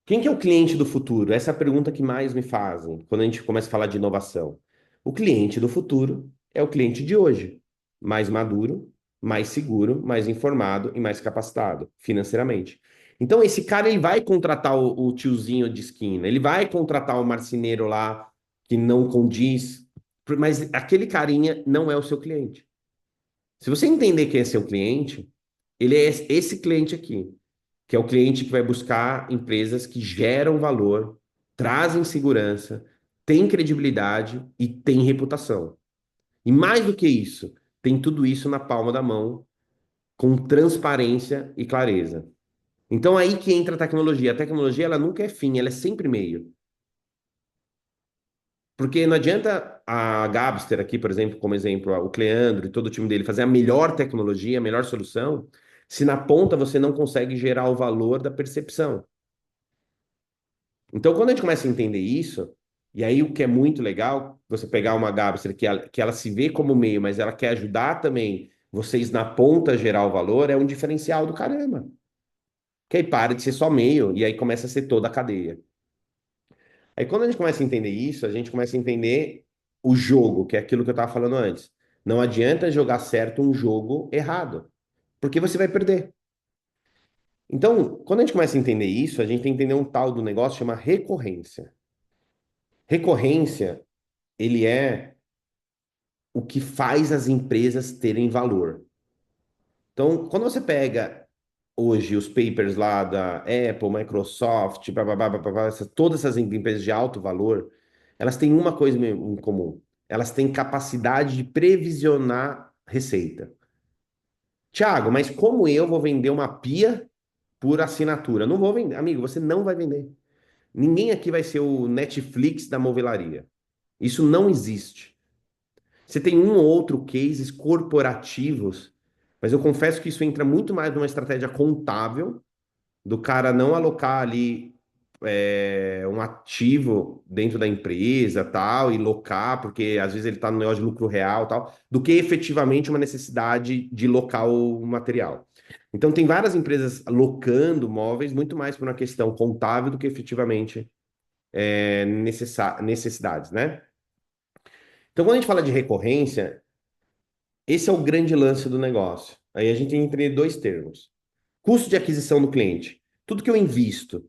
quem que é o cliente do futuro? Essa é a pergunta que mais me fazem quando a gente começa a falar de inovação. O cliente do futuro é o cliente de hoje, mais maduro, mais seguro, mais informado e mais capacitado financeiramente. Então, esse cara ele vai contratar o tiozinho de esquina, ele vai contratar o marceneiro lá que não condiz, mas aquele carinha não é o seu cliente. Se você entender quem é seu cliente, ele é esse cliente aqui, que é o cliente que vai buscar empresas que geram valor, trazem segurança, têm credibilidade e têm reputação. E mais do que isso, tem tudo isso na palma da mão, com transparência e clareza. Então aí que entra a tecnologia. A tecnologia ela nunca é fim, ela é sempre meio. Porque não adianta a Gabster aqui, por exemplo, como exemplo, o Cleandro e todo o time dele fazer a melhor tecnologia, a melhor solução, se na ponta você não consegue gerar o valor da percepção. Então, quando a gente começa a entender isso, e aí o que é muito legal, você pegar uma Gabster que ela se vê como meio, mas ela quer ajudar também vocês na ponta a gerar o valor, é um diferencial do caramba. Que aí para de ser só meio, e aí começa a ser toda a cadeia. Aí quando a gente começa a entender isso, a gente começa a entender o jogo, que é aquilo que eu estava falando antes. Não adianta jogar certo um jogo errado, porque você vai perder. Então, quando a gente começa a entender isso, a gente tem que entender um tal do negócio chama recorrência. Recorrência, ele é o que faz as empresas terem valor. Então, quando você pega hoje os papers lá da Apple, Microsoft, blá, blá, blá, blá, blá, blá, todas essas empresas de alto valor, elas têm uma coisa em comum. Elas têm capacidade de previsionar receita. Tiago, mas como eu vou vender uma pia por assinatura? Não vou vender. Amigo, você não vai vender. Ninguém aqui vai ser o Netflix da movelaria. Isso não existe. Você tem um ou outro cases corporativos, mas eu confesso que isso entra muito mais numa estratégia contábil do cara não alocar ali um ativo dentro da empresa tal e locar, porque às vezes ele está no negócio de lucro real tal, do que efetivamente uma necessidade de locar o material. Então tem várias empresas locando móveis muito mais por uma questão contábil do que efetivamente necessidades, né? Então quando a gente fala de recorrência, esse é o grande lance do negócio. Aí a gente tem que entender dois termos. Custo de aquisição do cliente. Tudo que eu invisto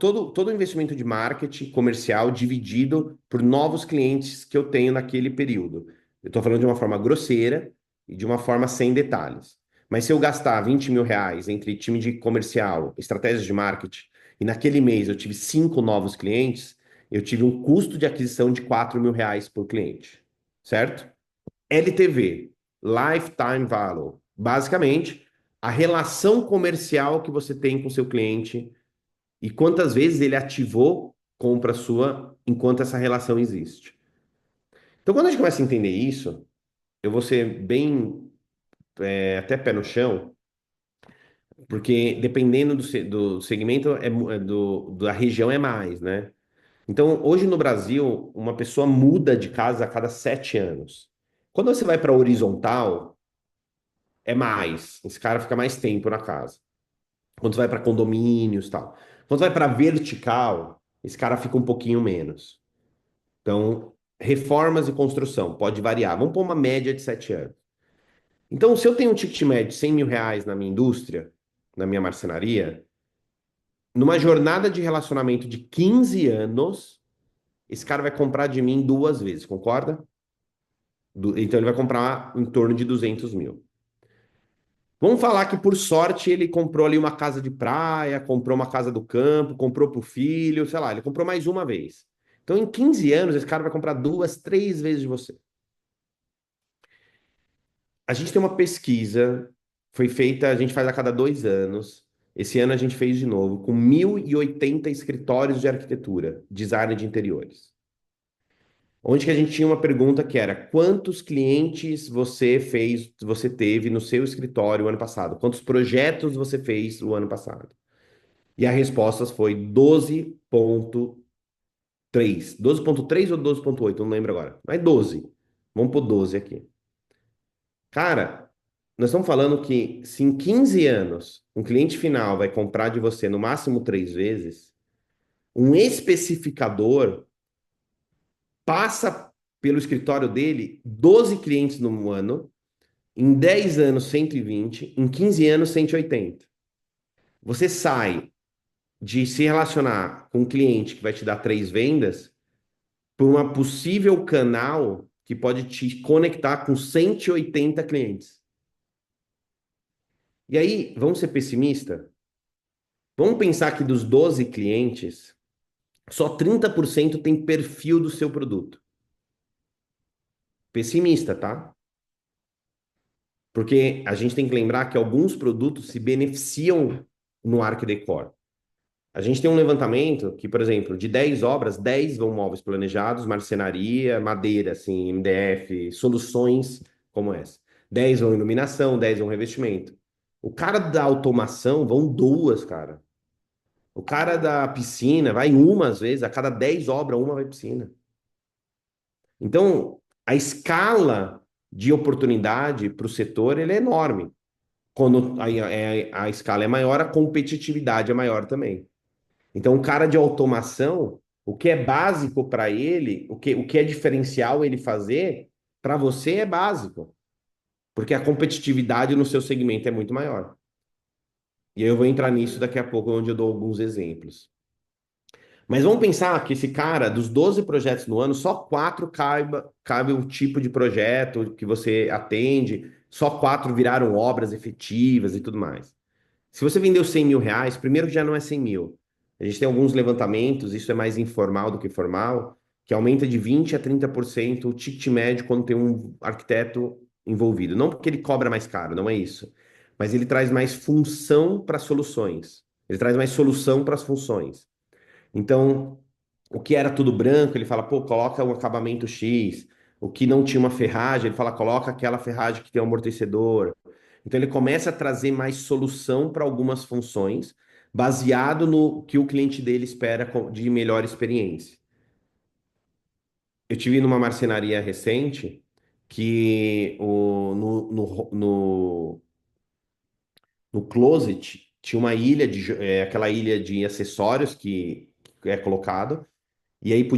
todo o investimento de marketing comercial dividido por novos clientes que eu tenho naquele período. Eu estou falando de uma forma grosseira e de uma forma sem detalhes. Mas se eu gastar 20 mil reais entre time de comercial, estratégias de marketing, e naquele mês eu tive 5 novos clientes, eu tive um custo de aquisição de R$ 4.000 por cliente, certo? LTV, Lifetime Value, basicamente a relação comercial que você tem com seu cliente e quantas vezes ele ativou compra sua enquanto essa relação existe. Então, quando a gente começa a entender isso, eu vou ser bem até pé no chão, porque dependendo do segmento, da região é mais, né? Então, hoje no Brasil, uma pessoa muda de casa a cada 7 anos. Quando você vai para horizontal, é mais. Esse cara fica mais tempo na casa. Quando você vai para condomínios e tal. Quando você vai para vertical, esse cara fica um pouquinho menos. Então, reformas e construção, pode variar. Vamos pôr uma média de 7 anos. Então, se eu tenho um ticket médio de R$ 100.000 na minha indústria, na minha marcenaria, numa jornada de relacionamento de 15 anos, esse cara vai comprar de mim 2 vezes, concorda? Então, ele vai comprar em torno de 200 mil. Vamos falar que, por sorte, ele comprou ali uma casa de praia, comprou uma casa do campo, comprou para o filho, sei lá, ele comprou mais uma vez. Então, em 15 anos, esse cara vai comprar 2, 3 vezes de você. A gente tem uma pesquisa, foi feita, a gente faz a cada 2 anos. Esse ano a gente fez de novo, com 1.080 escritórios de arquitetura, design de interiores. Onde que a gente tinha uma pergunta que era: quantos clientes você fez, você teve no seu escritório o ano passado? Quantos projetos você fez o ano passado? E a resposta foi 12,3. 12,3 ou 12,8? Não lembro agora. Mas 12. Vamos pôr 12 aqui. Cara, nós estamos falando que se em 15 anos um cliente final vai comprar de você no máximo 3 vezes, um especificador passa pelo escritório dele 12 clientes no ano, em 10 anos 120, em 15 anos 180. Você sai de se relacionar com um cliente que vai te dar 3 vendas por uma possível canal que pode te conectar com 180 clientes. E aí, vamos ser pessimista? Vamos pensar que dos 12 clientes, só 30% tem perfil do seu produto. Pessimista, tá? Porque a gente tem que lembrar que alguns produtos se beneficiam no Arc Decor. A gente tem um levantamento que, por exemplo, de 10 obras, 10 vão móveis planejados, marcenaria, madeira, assim, MDF, soluções como essa. 10 vão iluminação, 10 vão revestimento. O cara da automação vão duas, cara. O cara da piscina vai uma às vezes, a cada 10 obras, uma vai piscina. Então, a escala de oportunidade para o setor ele é enorme. Quando a escala é maior, a competitividade é maior também. Então, o cara de automação, o que é básico para ele, o que é diferencial ele fazer, para você é básico, porque a competitividade no seu segmento é muito maior. E aí eu vou entrar nisso daqui a pouco, onde eu dou alguns exemplos. Mas vamos pensar que esse cara, dos 12 projetos no ano, só 4 cabe o tipo de projeto que você atende, só 4 viraram obras efetivas e tudo mais. Se você vendeu R$ 100.000, primeiro que já não é 100 mil. A gente tem alguns levantamentos, isso é mais informal do que formal, que aumenta de 20 a 30% o ticket médio quando tem um arquiteto envolvido. Não porque ele cobra mais caro, não é isso. Mas ele traz mais função para soluções. Ele traz mais solução para as funções. Então, o que era tudo branco, ele fala, pô, coloca um acabamento X. O que não tinha uma ferragem, ele fala, coloca aquela ferragem que tem um amortecedor. Então, ele começa a trazer mais solução para algumas funções, baseado no que o cliente dele espera de melhor experiência. Eu tive numa marcenaria recente que no closet tinha uma ilha aquela ilha de acessórios que é colocado. E aí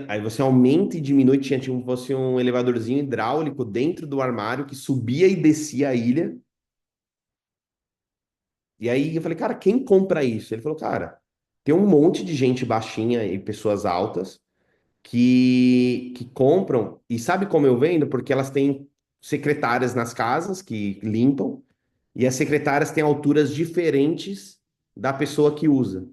aí você aumenta e diminui, tinha tipo fosse um elevadorzinho hidráulico dentro do armário que subia e descia a ilha. E aí eu falei, cara, quem compra isso? Ele falou, cara, tem um monte de gente baixinha e pessoas altas que compram. E sabe como eu vendo? Porque elas têm secretárias nas casas que limpam, e as secretárias têm alturas diferentes da pessoa que usa.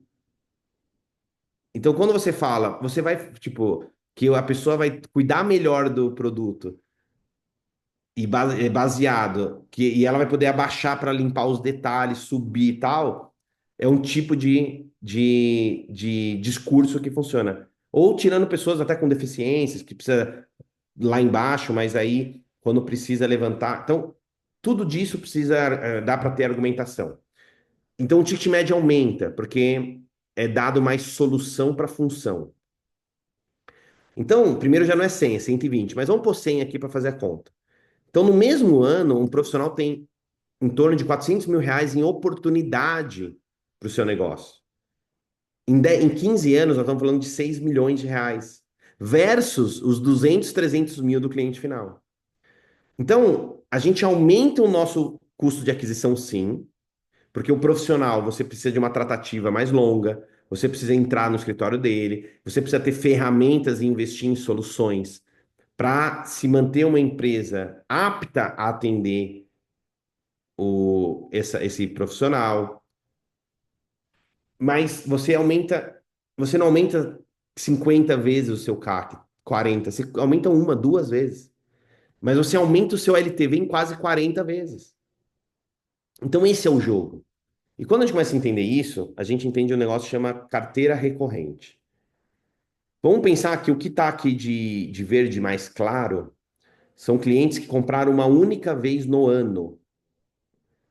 Então, quando você fala, você vai, tipo, que a pessoa vai cuidar melhor do produto e baseado, e ela vai poder abaixar para limpar os detalhes, subir e tal, é um tipo de discurso que funciona. Ou tirando pessoas até com deficiências, que precisa lá embaixo, mas aí quando precisa levantar. Então, tudo disso precisa, dá para ter argumentação. Então, o ticket médio aumenta, porque é dado mais solução para função. Então, primeiro já não é 100, é 120, mas vamos pôr 100 aqui para fazer a conta. Então, no mesmo ano, um profissional tem em torno de R$ 400 mil em oportunidade para o seu negócio. Em 15 anos, nós estamos falando de R$ 6 milhões, versus os 200, 300 mil do cliente final. Então, a gente aumenta o nosso custo de aquisição, sim, porque o profissional, você precisa de uma tratativa mais longa, você precisa entrar no escritório dele, você precisa ter ferramentas e investir em soluções para se manter uma empresa apta a atender esse profissional. Mas você não aumenta 50 vezes o seu CAC, 40, você aumenta uma, duas vezes. Mas você aumenta o seu LTV em quase 40 vezes. Então esse é o jogo. E quando a gente começa a entender isso, a gente entende um negócio que chama carteira recorrente. Vamos pensar que o que está aqui de verde mais claro são clientes que compraram uma única vez no ano.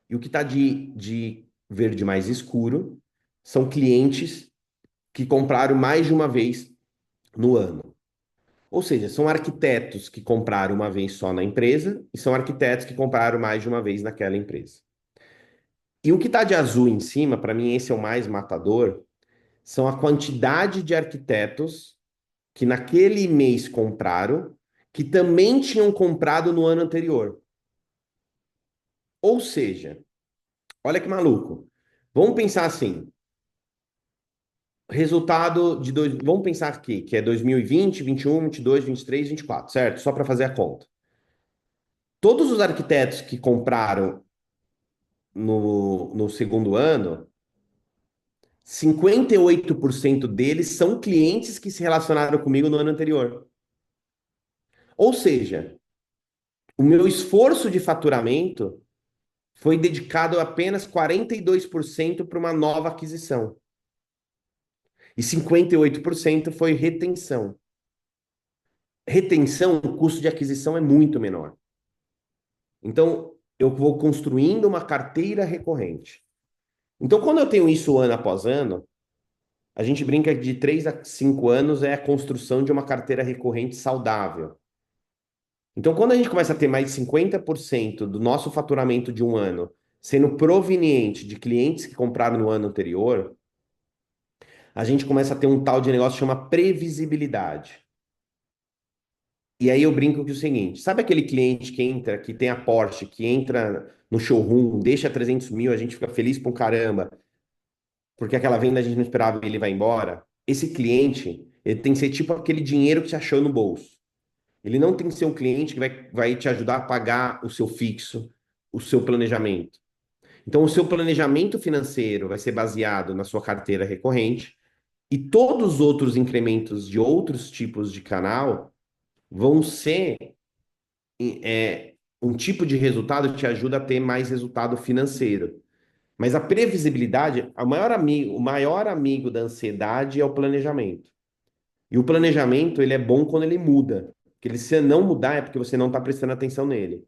E o que está de verde mais escuro são clientes que compraram mais de uma vez no ano. Ou seja, são arquitetos que compraram uma vez só na empresa e são arquitetos que compraram mais de uma vez naquela empresa. E o que está de azul em cima, para mim esse é o mais matador, são a quantidade de arquitetos que naquele mês compraram, que também tinham comprado no ano anterior. Ou seja, olha que maluco. Vamos pensar assim, resultado de dois, vamos pensar aqui, que é 2020, 21, 22, 23, 24, certo? Só para fazer a conta. Todos os arquitetos que compraram no segundo ano, 58% deles são clientes que se relacionaram comigo no ano anterior. Ou seja, o meu esforço de faturamento foi dedicado a apenas 42% para uma nova aquisição. E 58% foi retenção. Retenção, o custo de aquisição é muito menor. Então, eu vou construindo uma carteira recorrente. Então, quando eu tenho isso ano após ano, a gente brinca que de 3 a 5 anos é a construção de uma carteira recorrente saudável. Então, quando a gente começa a ter mais de 50% do nosso faturamento de um ano sendo proveniente de clientes que compraram no ano anterior, a gente começa a ter um tal de negócio que chama previsibilidade. E aí eu brinco que é o seguinte, sabe aquele cliente que entra, que tem a Porsche, que entra no showroom, deixa 300 mil, a gente fica feliz pra um caramba, porque aquela venda a gente não esperava e ele vai embora? Esse cliente, ele tem que ser tipo aquele dinheiro que te achou no bolso. Ele não tem que ser um cliente que vai te ajudar a pagar o seu fixo, o seu planejamento. Então, o seu planejamento financeiro vai ser baseado na sua carteira recorrente e todos os outros incrementos de outros tipos de canal vão ser um tipo de resultado que te ajuda a ter mais resultado financeiro. Mas a previsibilidade, o maior amigo da ansiedade é o planejamento. E o planejamento, ele é bom quando ele muda. Porque se você não mudar, é porque você não está prestando atenção nele.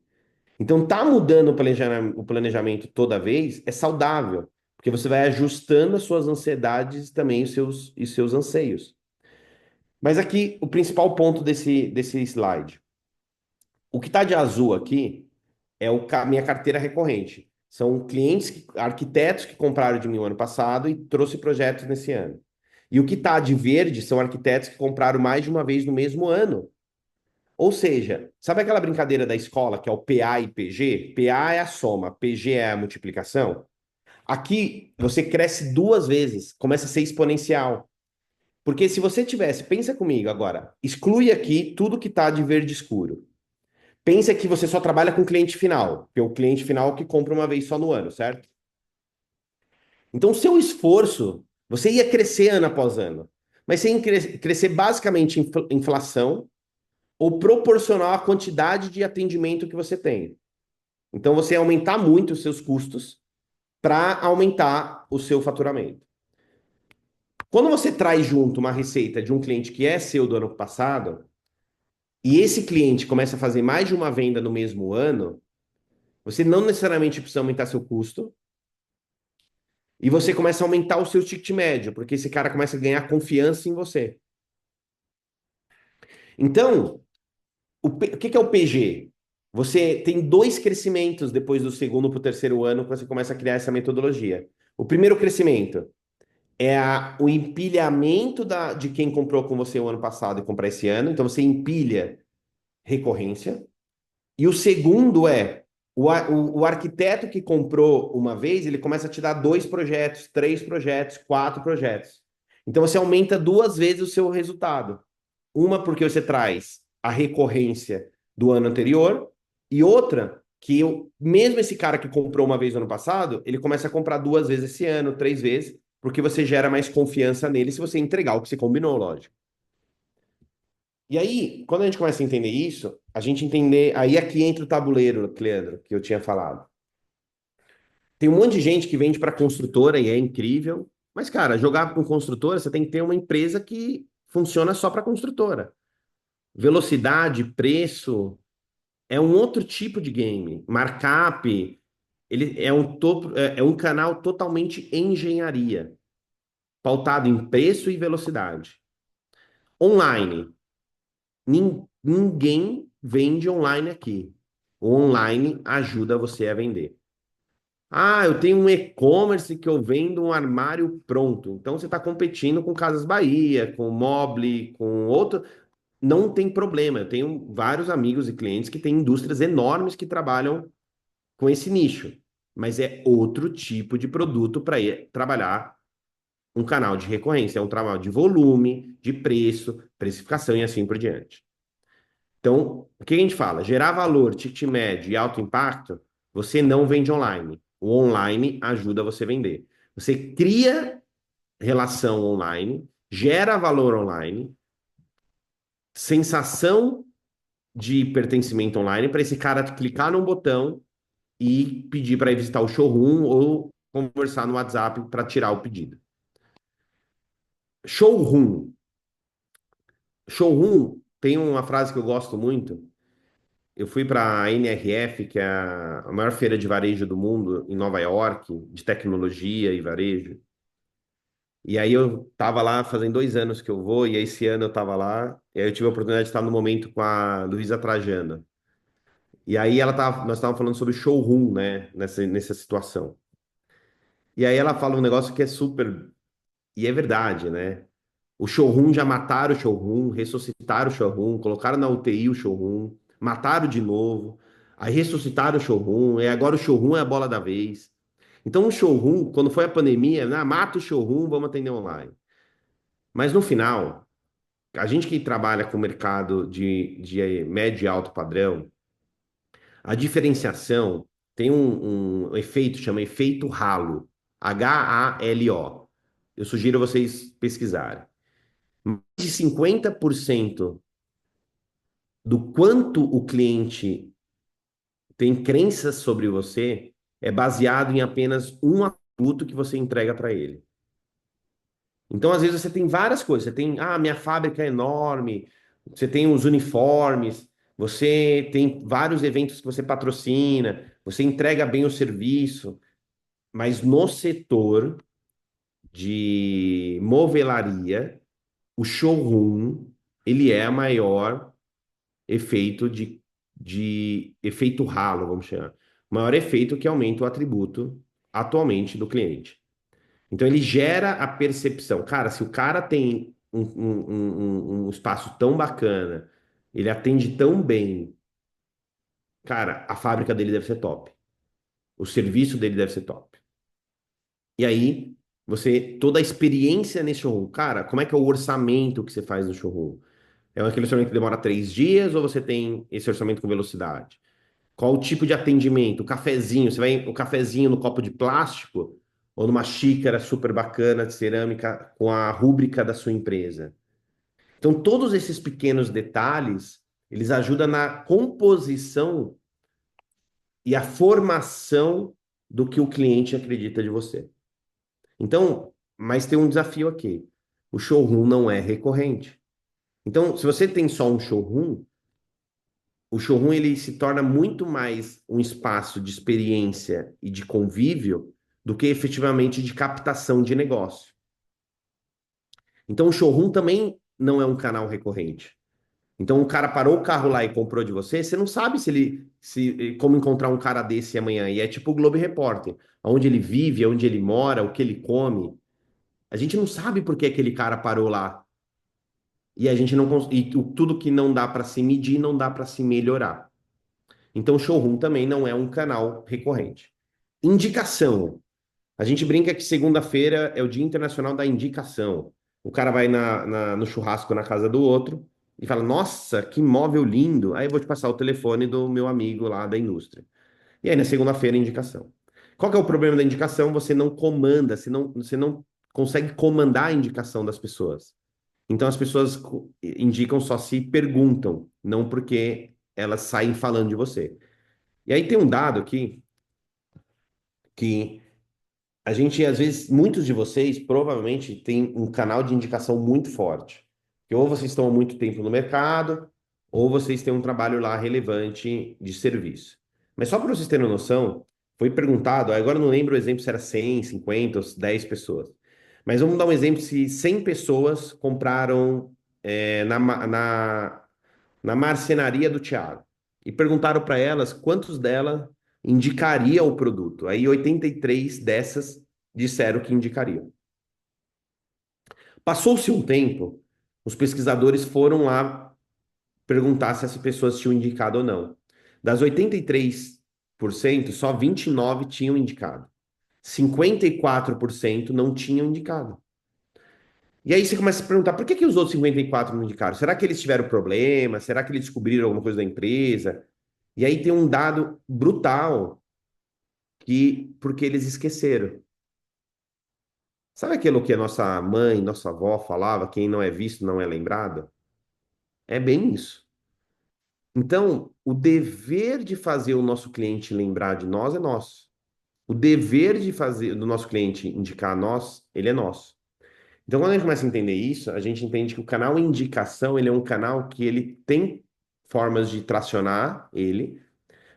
Então, tá mudando o planejamento toda vez é saudável, porque você vai ajustando as suas ansiedades também os seus anseios. Mas aqui, o principal ponto desse slide. O que está de azul aqui é minha carteira recorrente. São clientes, arquitetos que compraram de mim o ano passado e trouxe projetos nesse ano. E o que está de verde são arquitetos que compraram mais de uma vez no mesmo ano. Ou seja, sabe aquela brincadeira da escola que é o PA e PG? PA é a soma, PG é a multiplicação. Aqui você cresce duas vezes, começa a ser exponencial. Porque se você tivesse, pensa comigo agora, exclui aqui tudo que está de verde escuro. Pensa que você só trabalha com cliente final, que é o cliente final que compra uma vez só no ano, certo? Então, o seu esforço, você ia crescer ano após ano. mas sem crescer basicamente inflação ou proporcional à quantidade de atendimento que você tem. Então, você aumentar muito os seus custos para aumentar o seu faturamento. Quando você traz junto uma receita de um cliente que é seu do ano passado, e esse cliente começa a fazer mais de uma venda no mesmo ano, você não necessariamente precisa aumentar seu custo, e você começa a aumentar o seu ticket médio, porque esse cara começa a ganhar confiança em você. Então, o que que é o PG? Você tem dois crescimentos depois do segundo para o terceiro ano, que você começa a criar essa metodologia. O primeiro crescimento é o empilhamento de quem comprou com você o ano passado e comprar esse ano. Então, você empilha recorrência. E o segundo é o arquiteto que comprou uma vez, ele começa a te dar dois projetos, três projetos, quatro projetos. Então você aumenta duas vezes o seu resultado. Uma porque você traz a recorrência do ano anterior, e outra que mesmo esse cara que comprou uma vez no ano passado, ele começa a comprar duas vezes esse ano, três vezes, porque você gera mais confiança nele se você entregar o que você combinou, lógico. E aí, quando a gente começa a entender isso, a gente entender. Aí aqui entra o tabuleiro, Leandro, que eu tinha falado. Tem um monte de gente que vende para construtora e é incrível. Mas, cara, jogar com construtora, você tem que ter uma empresa que funciona só para construtora. Velocidade, preço, é um outro tipo de game. Markup, ele é um canal totalmente engenharia, pautado em preço e velocidade. Online. Ninguém vende online aqui. O online ajuda você a vender. Ah, eu tenho um e-commerce que eu vendo um armário pronto. Então você está competindo com Casas Bahia, com Mobile, com outro. Não tem problema. Eu tenho vários amigos e clientes que têm indústrias enormes que trabalham com esse nicho. Mas é outro tipo de produto para trabalhar um canal de recorrência. É um trabalho de volume, de preço, precificação e assim por diante. Então, o que a gente fala? Gerar valor, ticket médio e alto impacto, você não vende online. O online ajuda você a vender. Você cria relação online, gera valor online, sensação de pertencimento online para esse cara clicar num botão e pedir para ir visitar o showroom ou conversar no WhatsApp para tirar o pedido. Showroom. Showroom tem uma frase que eu gosto muito. Eu fui para a NRF, que é a maior feira de varejo do mundo, em Nova York, de tecnologia e varejo. E aí eu tava lá, fazem 2 anos que eu vou, e aí esse ano eu tava lá, e aí eu tive a oportunidade de estar no momento com a Luísa Trajano. E aí nós estávamos falando sobre showroom, né, nessa situação. E aí ela fala um negócio que é super, e é verdade, né? O showroom já mataram o showroom, ressuscitaram o showroom, colocaram na UTI o showroom, mataram de novo, aí ressuscitaram o showroom, e agora o showroom é a bola da vez. Então o showroom, quando foi a pandemia, mata o showroom, vamos atender online. Mas no final, a gente que trabalha com o mercado de médio e alto padrão, a diferenciação tem um efeito, chama efeito halo, Halo. Eu sugiro vocês pesquisarem. Mais de 50% do quanto o cliente tem crenças sobre você é baseado em apenas um atributo que você entrega para ele. Então, às vezes, você tem várias coisas. Você tem, minha fábrica é enorme, você tem os uniformes, você tem vários eventos que você patrocina, você entrega bem o serviço, mas no setor de movelaria, o showroom, ele é a maior efeito de efeito halo, vamos chamar. O maior efeito que aumenta o atributo atualmente do cliente. Então ele gera a percepção. Cara, se o cara tem um espaço tão bacana, ele atende tão bem, cara, a fábrica dele deve ser top. O serviço dele deve ser top. E aí, toda a experiência nesse showroom. Cara, como é que é o orçamento que você faz no showroom? É aquele orçamento que demora 3 dias ou você tem esse orçamento com velocidade? Qual o tipo de atendimento? O cafezinho, você vai o cafezinho no copo de plástico ou numa xícara super bacana de cerâmica com a rúbrica da sua empresa. Então, todos esses pequenos detalhes, eles ajudam na composição e a formação do que o cliente acredita de você. Então, mas tem um desafio aqui. O showroom não é recorrente. Então, se você tem só um showroom, o showroom ele se torna muito mais um espaço de experiência e de convívio do que efetivamente de captação de negócio. Então, o showroom também não é um canal recorrente. Então, o cara parou o carro lá e comprou de você, você não sabe como encontrar um cara desse amanhã. E é tipo o Globo Repórter, onde ele vive, onde ele mora, o que ele come. A gente não sabe por que aquele cara parou lá. E a gente não tudo que não dá para se medir, não dá para se melhorar. Então, o showroom também não é um canal recorrente. Indicação. A gente brinca que segunda-feira é o Dia Internacional da Indicação. O cara vai no churrasco na casa do outro e fala: Nossa, que móvel lindo! Aí eu vou te passar o telefone do meu amigo lá da indústria. E aí na segunda-feira, indicação. Qual que é o problema da indicação? Você não comanda, você não consegue comandar a indicação das pessoas. Então as pessoas indicam só se perguntam, não porque elas saem falando de você. E aí tem um dado aqui que a gente, às vezes, muitos de vocês provavelmente têm um canal de indicação muito forte. Que ou vocês estão há muito tempo no mercado, ou vocês têm um trabalho lá relevante de serviço. Mas só para vocês terem noção, foi perguntado, agora eu não lembro o exemplo se era 100, 50 ou 10 pessoas. Mas vamos dar um exemplo se 100 pessoas compraram na marcenaria do Thiago. E perguntaram para elas quantos dela indicaria o produto. Aí 83 dessas disseram que indicariam. Passou-se um tempo, os pesquisadores foram lá perguntar se as pessoas tinham indicado ou não. Das 83%, só 29 tinham indicado. 54% não tinham indicado. E aí você começa a se perguntar, por que que os outros 54 não indicaram? Será que eles tiveram problema? Será que eles descobriram alguma coisa da empresa? E aí tem um dado brutal que porque eles esqueceram. Sabe aquilo que a nossa mãe, nossa avó falava, quem não é visto não é lembrado? É bem isso. Então, o dever de fazer o nosso cliente lembrar de nós é nosso. O dever de fazer do nosso cliente indicar a nós, ele é nosso. Então, quando a gente começa a entender isso, a gente entende que o canal indicação, ele é um canal que ele tem formas de tracionar ele,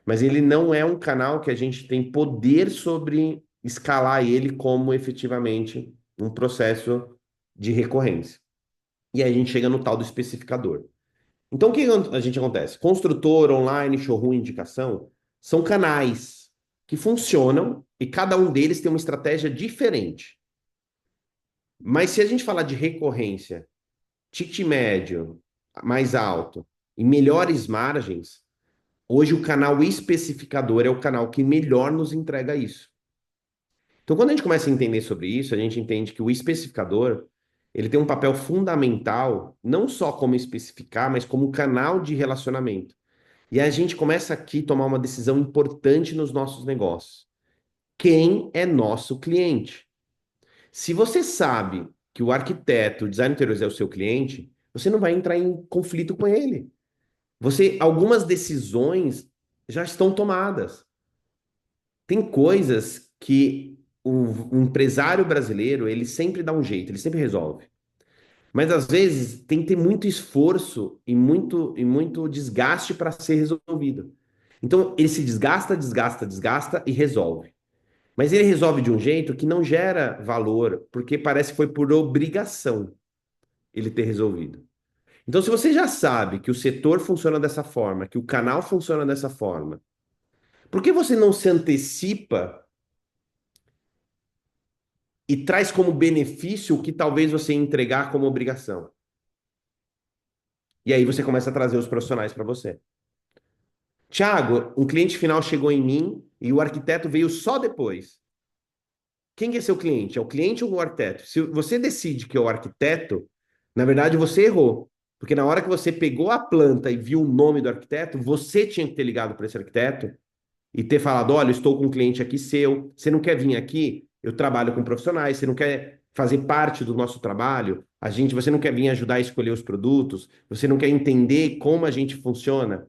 mas ele não é um canal que a gente tem poder sobre escalar ele como efetivamente um processo de recorrência. E aí a gente chega no tal do especificador. Então, o que a gente acontece? Construtor, online, showroom, indicação, são canais que funcionam e cada um deles tem uma estratégia diferente. Mas se a gente falar de recorrência, ticket médio, mais alto e melhores margens, hoje o canal especificador é o canal que melhor nos entrega isso. Então, quando a gente começa a entender sobre isso, a gente entende que o especificador, ele tem um papel fundamental, não só como especificar, mas como canal de relacionamento. E a gente começa aqui a tomar uma decisão importante nos nossos negócios. Quem é nosso cliente? Se você sabe que o arquiteto, o design interior é o seu cliente, você não vai entrar em conflito com ele. Algumas decisões já estão tomadas. Tem coisas que o empresário brasileiro, ele sempre dá um jeito, ele sempre resolve. Mas às vezes tem que ter muito esforço e muito desgaste para ser resolvido. Então ele se desgasta, desgasta, desgasta e resolve. Mas ele resolve de um jeito que não gera valor, porque parece que foi por obrigação ele ter resolvido. Então, se você já sabe que o setor funciona dessa forma, que o canal funciona dessa forma, por que você não se antecipa e traz como benefício o que talvez você entregar como obrigação? E aí você começa a trazer os profissionais para você. Tiago, um cliente final chegou em mim e o arquiteto veio só depois. Quem que é seu cliente? É o cliente ou o arquiteto? Se você decide que é o arquiteto, na verdade você errou. Porque na hora que você pegou a planta e viu o nome do arquiteto, você tinha que ter ligado para esse arquiteto e ter falado: olha, estou com um cliente aqui seu, você não quer vir aqui? Eu trabalho com profissionais, você não quer fazer parte do nosso trabalho? Você não quer vir ajudar a escolher os produtos? Você não quer entender como a gente funciona?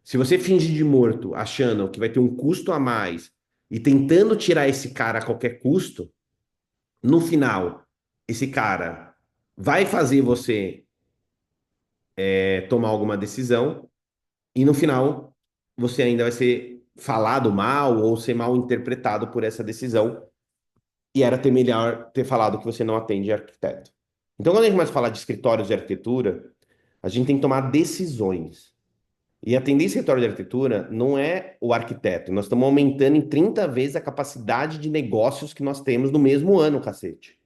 Se você fingir de morto, achando que vai ter um custo a mais e tentando tirar esse cara a qualquer custo, no final, esse cara vai fazer você tomar alguma decisão e no final você ainda vai ser falado mal ou ser mal interpretado por essa decisão e era ter melhor ter falado que você não atende arquiteto. Então, quando a gente começa a falar de escritórios de arquitetura, a gente tem que tomar decisões. E atender escritório de arquitetura não é o arquiteto. Nós estamos aumentando em 30 vezes a capacidade de negócios que nós temos no mesmo ano, cacete.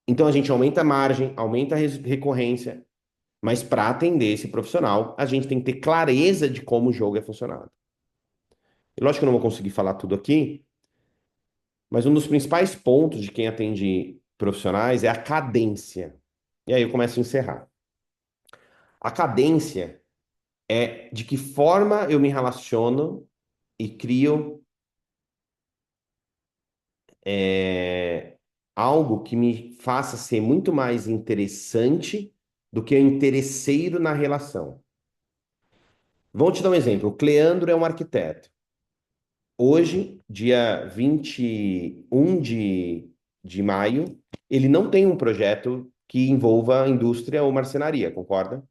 Então a gente aumenta a margem, aumenta a recorrência, mas para atender esse profissional, a gente tem que ter clareza de como o jogo é funcionado. E lógico que eu não vou conseguir falar tudo aqui, mas um dos principais pontos de quem atende profissionais é a cadência. E aí eu começo a encerrar. A cadência é de que forma eu me relaciono e crio é, algo que me faça ser muito mais interessante do que o interesseiro na relação. Vou te dar um exemplo. O Cleandro é um arquiteto. Hoje, dia 21 de maio, ele não tem um projeto que envolva indústria ou marcenaria, concorda?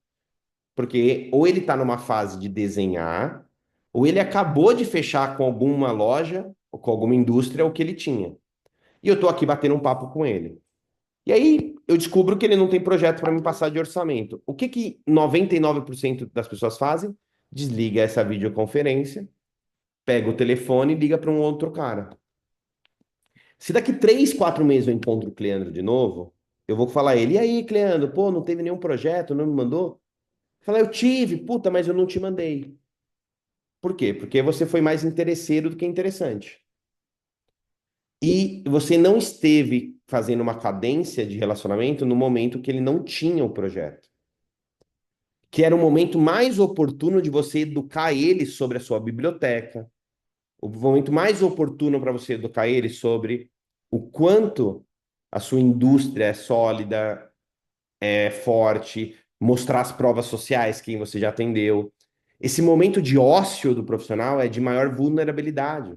Porque ou ele está numa fase de desenhar, ou ele acabou de fechar com alguma loja ou com alguma indústria o que ele tinha. E eu estou aqui batendo um papo com ele. E aí eu descubro que ele não tem projeto para me passar de orçamento. O que que 99% das pessoas fazem? Desliga essa videoconferência, pega o telefone e liga para um outro cara. Se daqui 3, 4 meses eu encontro o Cleandro de novo, eu vou falar a ele, e aí, Cleandro, pô, não teve nenhum projeto, não me mandou? Falar, eu tive, puta, mas eu não te mandei. Por quê? Porque você foi mais interesseiro do que interessante. E você não esteve fazendo uma cadência de relacionamento no momento que ele não tinha o projeto. Que era o momento mais oportuno de você educar ele sobre a sua biblioteca, o momento mais oportuno para você educar ele sobre o quanto a sua indústria é sólida, é forte, mostrar as provas sociais, quem você já atendeu. Esse momento de ócio do profissional é de maior vulnerabilidade.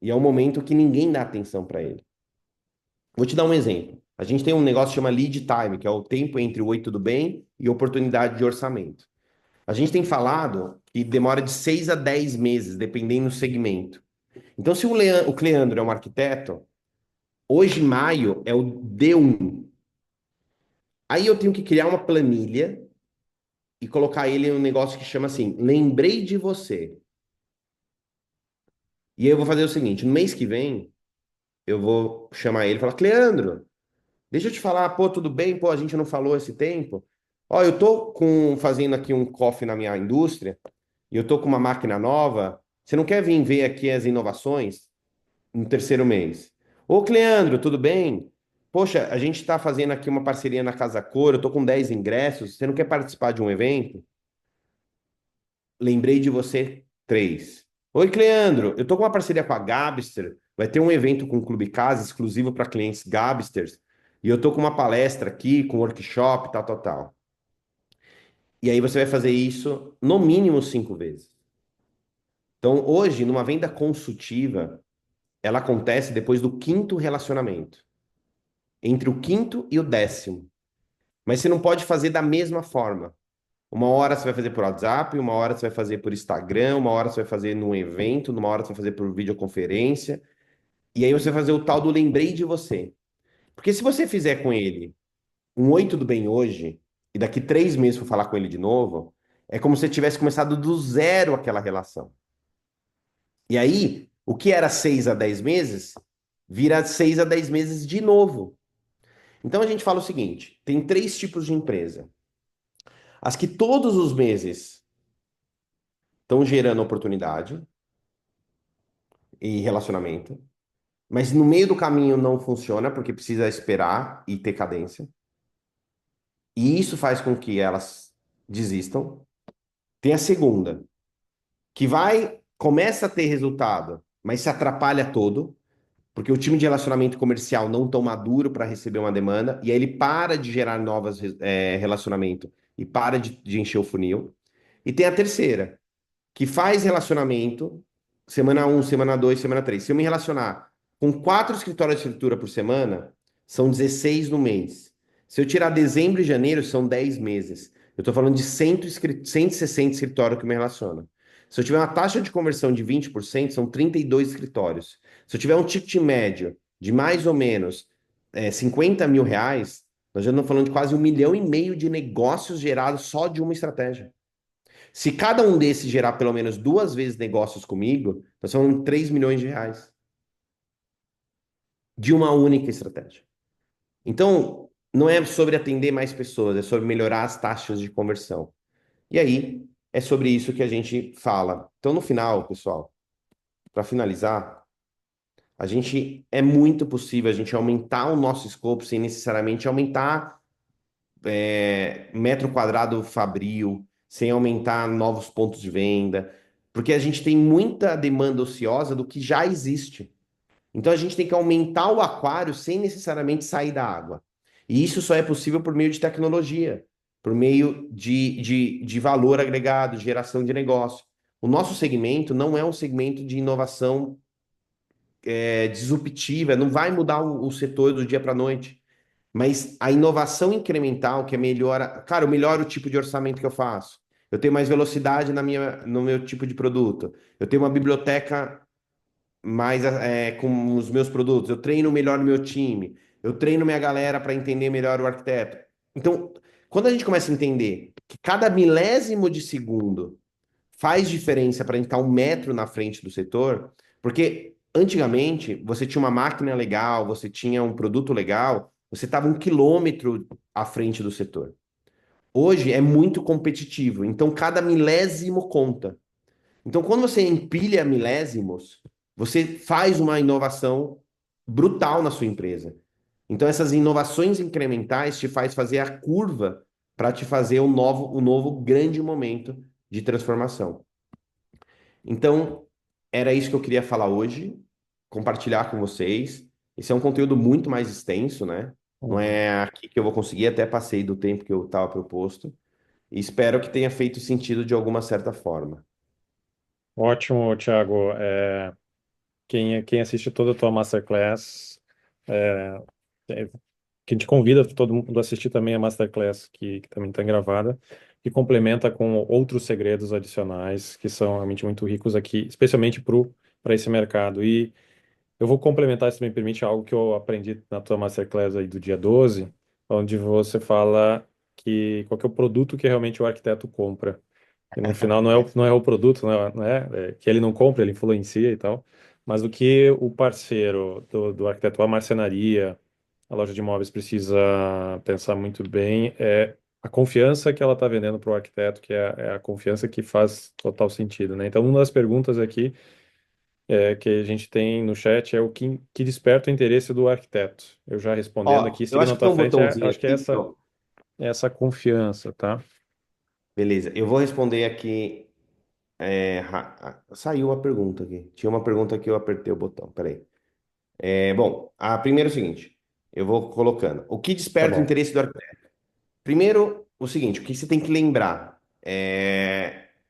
E é um momento que ninguém dá atenção para ele. Vou te dar um exemplo. A gente tem um negócio que chama lead time, que é o tempo entre o oi, tudo bem e oportunidade de orçamento. A gente tem falado que demora de 6 a 10 meses, dependendo do segmento. Então, se o Cleandro é um arquiteto, hoje, em maio, é o D1. Aí eu tenho que criar uma planilha e colocar ele em um negócio que chama assim, lembrei de você. E aí eu vou fazer o seguinte, no mês que vem, eu vou chamar ele e falar, Cleandro, deixa eu te falar, pô, tudo bem? Pô, a gente não falou esse tempo. Ó, eu tô fazendo aqui um coffee na minha indústria e eu tô com uma máquina nova. Você não quer vir ver aqui as inovações no terceiro mês? Ô, Cleandro, tudo bem? Poxa, a gente está fazendo aqui uma parceria na Casa Cor, eu tô com 10 ingressos. Você não quer participar de um evento? Lembrei de você, 3. Oi, Cleandro, eu tô com uma parceria com a Gabster. Vai ter um evento com o Clube Casa exclusivo para clientes Gabsters. E eu tô com uma palestra aqui, com workshop, tal, tal, tal. E aí você vai fazer isso no mínimo 5 vezes. Então, hoje, numa venda consultiva, ela acontece depois do quinto relacionamento, entre o quinto e o 10º. Mas você não pode fazer da mesma forma. Uma hora você vai fazer por WhatsApp, uma hora você vai fazer por Instagram, uma hora você vai fazer num evento, numa hora você vai fazer por videoconferência. E aí você vai fazer o tal do lembrei de você. Porque se você fizer com ele um oi, tudo bem hoje, e daqui 3 meses for falar com ele de novo, é como se você tivesse começado do zero aquela relação. E aí, o que era 6 a 10 meses, vira 6 a 10 meses de novo. Então a gente fala o seguinte: tem 3 tipos de empresa. As que todos os meses estão gerando oportunidade e relacionamento, mas no meio do caminho não funciona porque precisa esperar e ter cadência. E isso faz com que elas desistam. Tem a segunda, que começa a ter resultado, mas se atrapalha todo, porque o time de relacionamento comercial não tão maduro para receber uma demanda, e aí ele para de gerar novos relacionamento e para de encher o funil. E tem a terceira, que faz relacionamento semana um, semana 2, semana 3. Se eu me relacionar com 4 escritórios de escritura por semana, são 16 no mês. Se eu tirar dezembro e janeiro, são 10 meses. Eu estou falando de 160 escritórios que eu me relaciono. Se eu tiver uma taxa de conversão de 20%, são 32 escritórios. Se eu tiver um ticket médio de mais ou menos 50 mil reais, nós já estamos falando de quase 1,5 milhão de negócios gerados só de uma estratégia. Se cada um desses gerar pelo menos 2 vezes negócios comigo, nós estamos falando de 3 milhões de reais de uma única estratégia. Então, não é sobre atender mais pessoas, é sobre melhorar as taxas de conversão. E aí, é sobre isso que a gente fala. Então, no final, pessoal, para finalizar, a gente é muito possível a gente aumentar o nosso escopo sem necessariamente aumentar metro quadrado fabril, sem aumentar novos pontos de venda, porque a gente tem muita demanda ociosa do que já existe. Então a gente tem que aumentar o aquário sem necessariamente sair da água. E isso só é possível por meio de tecnologia, por meio de valor agregado, geração de negócio. O nosso segmento não é um segmento de inovação disruptiva, não vai mudar o setor do dia para a noite. Mas a inovação incremental, que é melhor, cara, eu melhoro o tipo de orçamento que eu faço. Eu tenho mais velocidade no meu tipo de produto. Eu tenho uma biblioteca mais com os meus produtos. Eu treino melhor no meu time. Eu treino minha galera para entender melhor o arquiteto. Então, quando a gente começa a entender que cada milésimo de segundo faz diferença para a gente estar 1 metro na frente do setor, porque antigamente você tinha uma máquina legal, você tinha um produto legal, você estava 1 quilômetro à frente do setor. Hoje é muito competitivo, então cada milésimo conta. Então, quando você empilha milésimos, você faz uma inovação brutal na sua empresa. Então, essas inovações incrementais te faz fazer a curva para te fazer um novo grande momento de transformação. Então, era isso que eu queria falar hoje, compartilhar com vocês. Esse é um conteúdo muito mais extenso, né? Não Uhum. é aqui que eu vou conseguir, até passei do tempo que eu estava proposto. E espero que tenha feito sentido de alguma certa forma. Ótimo, Thiago. Quem assiste toda a tua Masterclass, é, é, que te convida todo mundo a assistir também a Masterclass, que também está gravada, e complementa com outros segredos adicionais que são realmente muito ricos aqui, especialmente para esse mercado. E eu vou complementar, se me permite, algo que eu aprendi na tua Masterclass aí do dia 12, onde você fala que qual que é o produto que realmente o arquiteto compra. E no final não é o produto, não é que ele não compra, ele influencia e tal, mas o que o parceiro do arquiteto, a marcenaria, a loja de imóveis precisa pensar muito bem é a confiança que ela está vendendo para o arquiteto, que é a confiança que faz total sentido, né? Então, uma das perguntas aqui que a gente tem no chat é o que desperta o interesse do arquiteto. Eu já respondendo Ó, aqui, eu seguindo acho na que tem tua um frente, botãozinho acho que é aqui. essa confiança, tá? Beleza, eu vou responder aqui. Saiu a pergunta aqui. Tinha uma pergunta que eu apertei o botão. Peraí. Bom, a primeira é o seguinte: eu vou colocando. O que Tá desperta o bom. interesse do arquiteto? Primeiro, o seguinte: o que você tem que lembrar?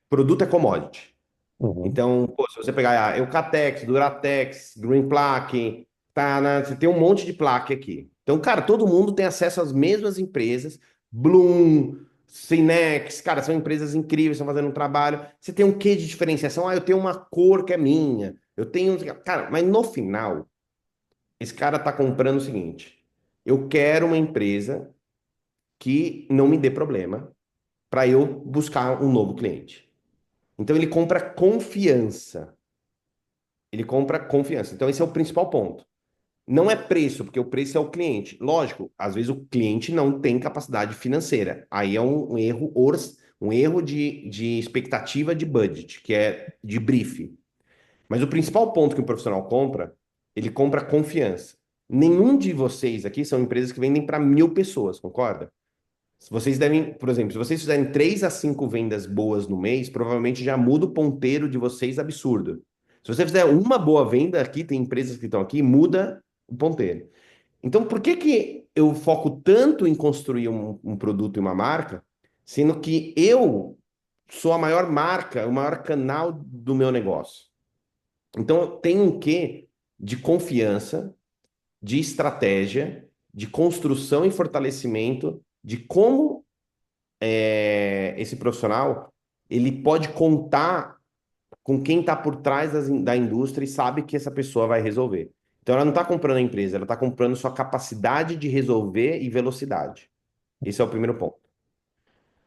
Produto é commodity. Uhum. Então, pô, se você pegar Eucatex, Duratex, Green Plaque, tá, né? Você tem um monte de plaque aqui. Então, cara, todo mundo tem acesso às mesmas empresas. Bloom, Cinex, cara, são empresas incríveis, estão fazendo um trabalho. Você tem um quê de diferenciação? Ah, eu tenho uma cor que é minha. Eu tenho. Cara, mas no final, esse cara tá comprando o seguinte: eu quero uma empresa que não me dê problema para eu buscar um novo cliente. Então, ele compra confiança. Ele compra confiança. Então, esse é o principal ponto. Não é preço, porque o preço é o cliente. Lógico, às vezes o cliente não tem capacidade financeira. Aí é um erro de expectativa de budget, que é de brief. Mas o principal ponto que o profissional compra, ele compra confiança. Nenhum de vocês aqui são empresas que vendem para 1.000 pessoas, concorda? Se vocês devem, por exemplo, se vocês fizerem 3 a 5 vendas boas no mês, provavelmente já muda o ponteiro de vocês absurdo. Se você fizer uma boa venda aqui, tem empresas que estão aqui, muda o ponteiro. Então, por que que eu foco tanto em construir um produto e uma marca, sendo que eu sou a maior marca, o maior canal do meu negócio? Então, tem um quê de confiança, de estratégia, de construção e fortalecimento de como esse profissional ele pode contar com quem está por trás da indústria e sabe que essa pessoa vai resolver. Então, ela não está comprando a empresa, ela está comprando sua capacidade de resolver e velocidade. Esse é o primeiro ponto,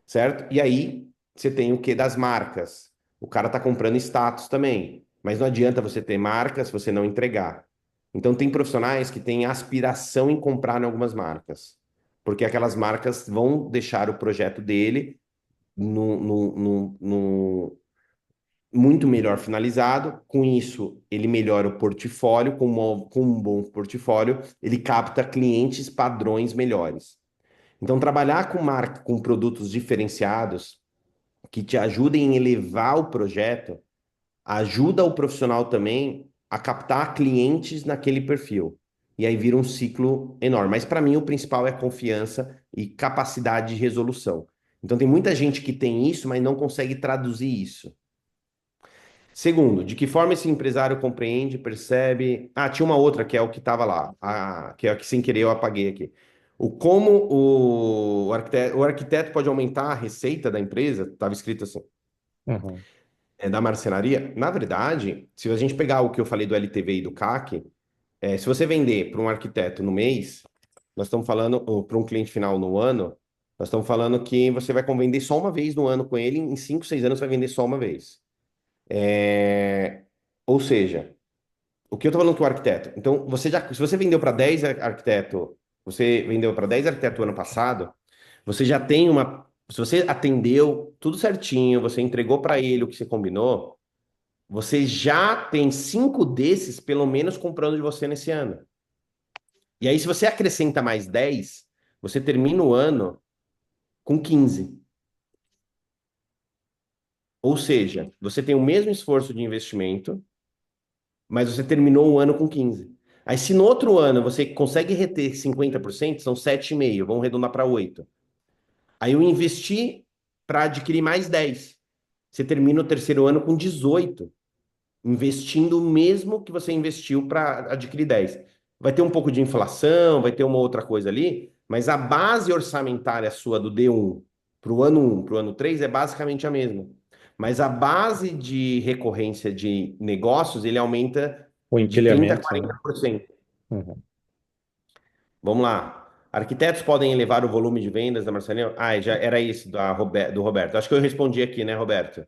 certo? E aí, você tem o que das marcas? O cara está comprando status também, mas não adianta você ter marca se você não entregar. Então, tem profissionais que têm aspiração em comprar em algumas marcas, porque aquelas marcas vão deixar o projeto dele no muito melhor finalizado. Com isso, ele melhora o portfólio. Com um bom portfólio, ele capta clientes padrões melhores. Então, trabalhar com marca, com produtos diferenciados que te ajudem a elevar o projeto, ajuda o profissional também a captar clientes naquele perfil. E aí vira um ciclo enorme. Mas para mim, o principal é confiança e capacidade de resolução. Então, tem muita gente que tem isso, mas não consegue traduzir isso. Segundo, de que forma esse empresário compreende, percebe. Ah, tinha uma outra que é o que estava lá, que é a que sem querer eu apaguei aqui. Como o arquiteto pode aumentar a receita da empresa, estava escrito assim, Uhum. da marcenaria. Na verdade, se a gente pegar o que eu falei do LTV e do CAC, se você vender para um arquiteto no mês, nós estamos falando, para um cliente final no ano, nós estamos falando que você vai vender só uma vez no ano com ele, em 5, 6 anos você vai vender só uma vez. É, Ou seja, o que eu estou falando com o arquiteto? Então, se você vendeu para 10 arquiteto, você vendeu para 10 arquiteto ano passado, você já tem uma. Se você atendeu tudo certinho, você entregou para ele o que você combinou, você já tem 5 desses, pelo menos, comprando de você nesse ano. E aí, se você acrescenta mais 10, você termina o ano com 15. Ou seja, você tem o mesmo esforço de investimento, mas você terminou o ano com 15. Aí, se no outro ano você consegue reter 50%, são 7,5, vamos arredondar para 8. Aí eu investi para adquirir mais 10. Você termina o terceiro ano com 18, investindo o mesmo que você investiu para adquirir 10. Vai ter um pouco de inflação, vai ter uma outra coisa ali, mas a base orçamentária sua do D1 para o ano 1, para o ano 3 é basicamente a mesma. Mas a base de recorrência de negócios, ele aumenta O de 30% a empilhamento, né? 40%. Uhum. Vamos lá. Arquitetos podem elevar o volume de vendas da marcenaria? Ah, já era isso do Roberto. Acho que eu respondi aqui, né, Roberto?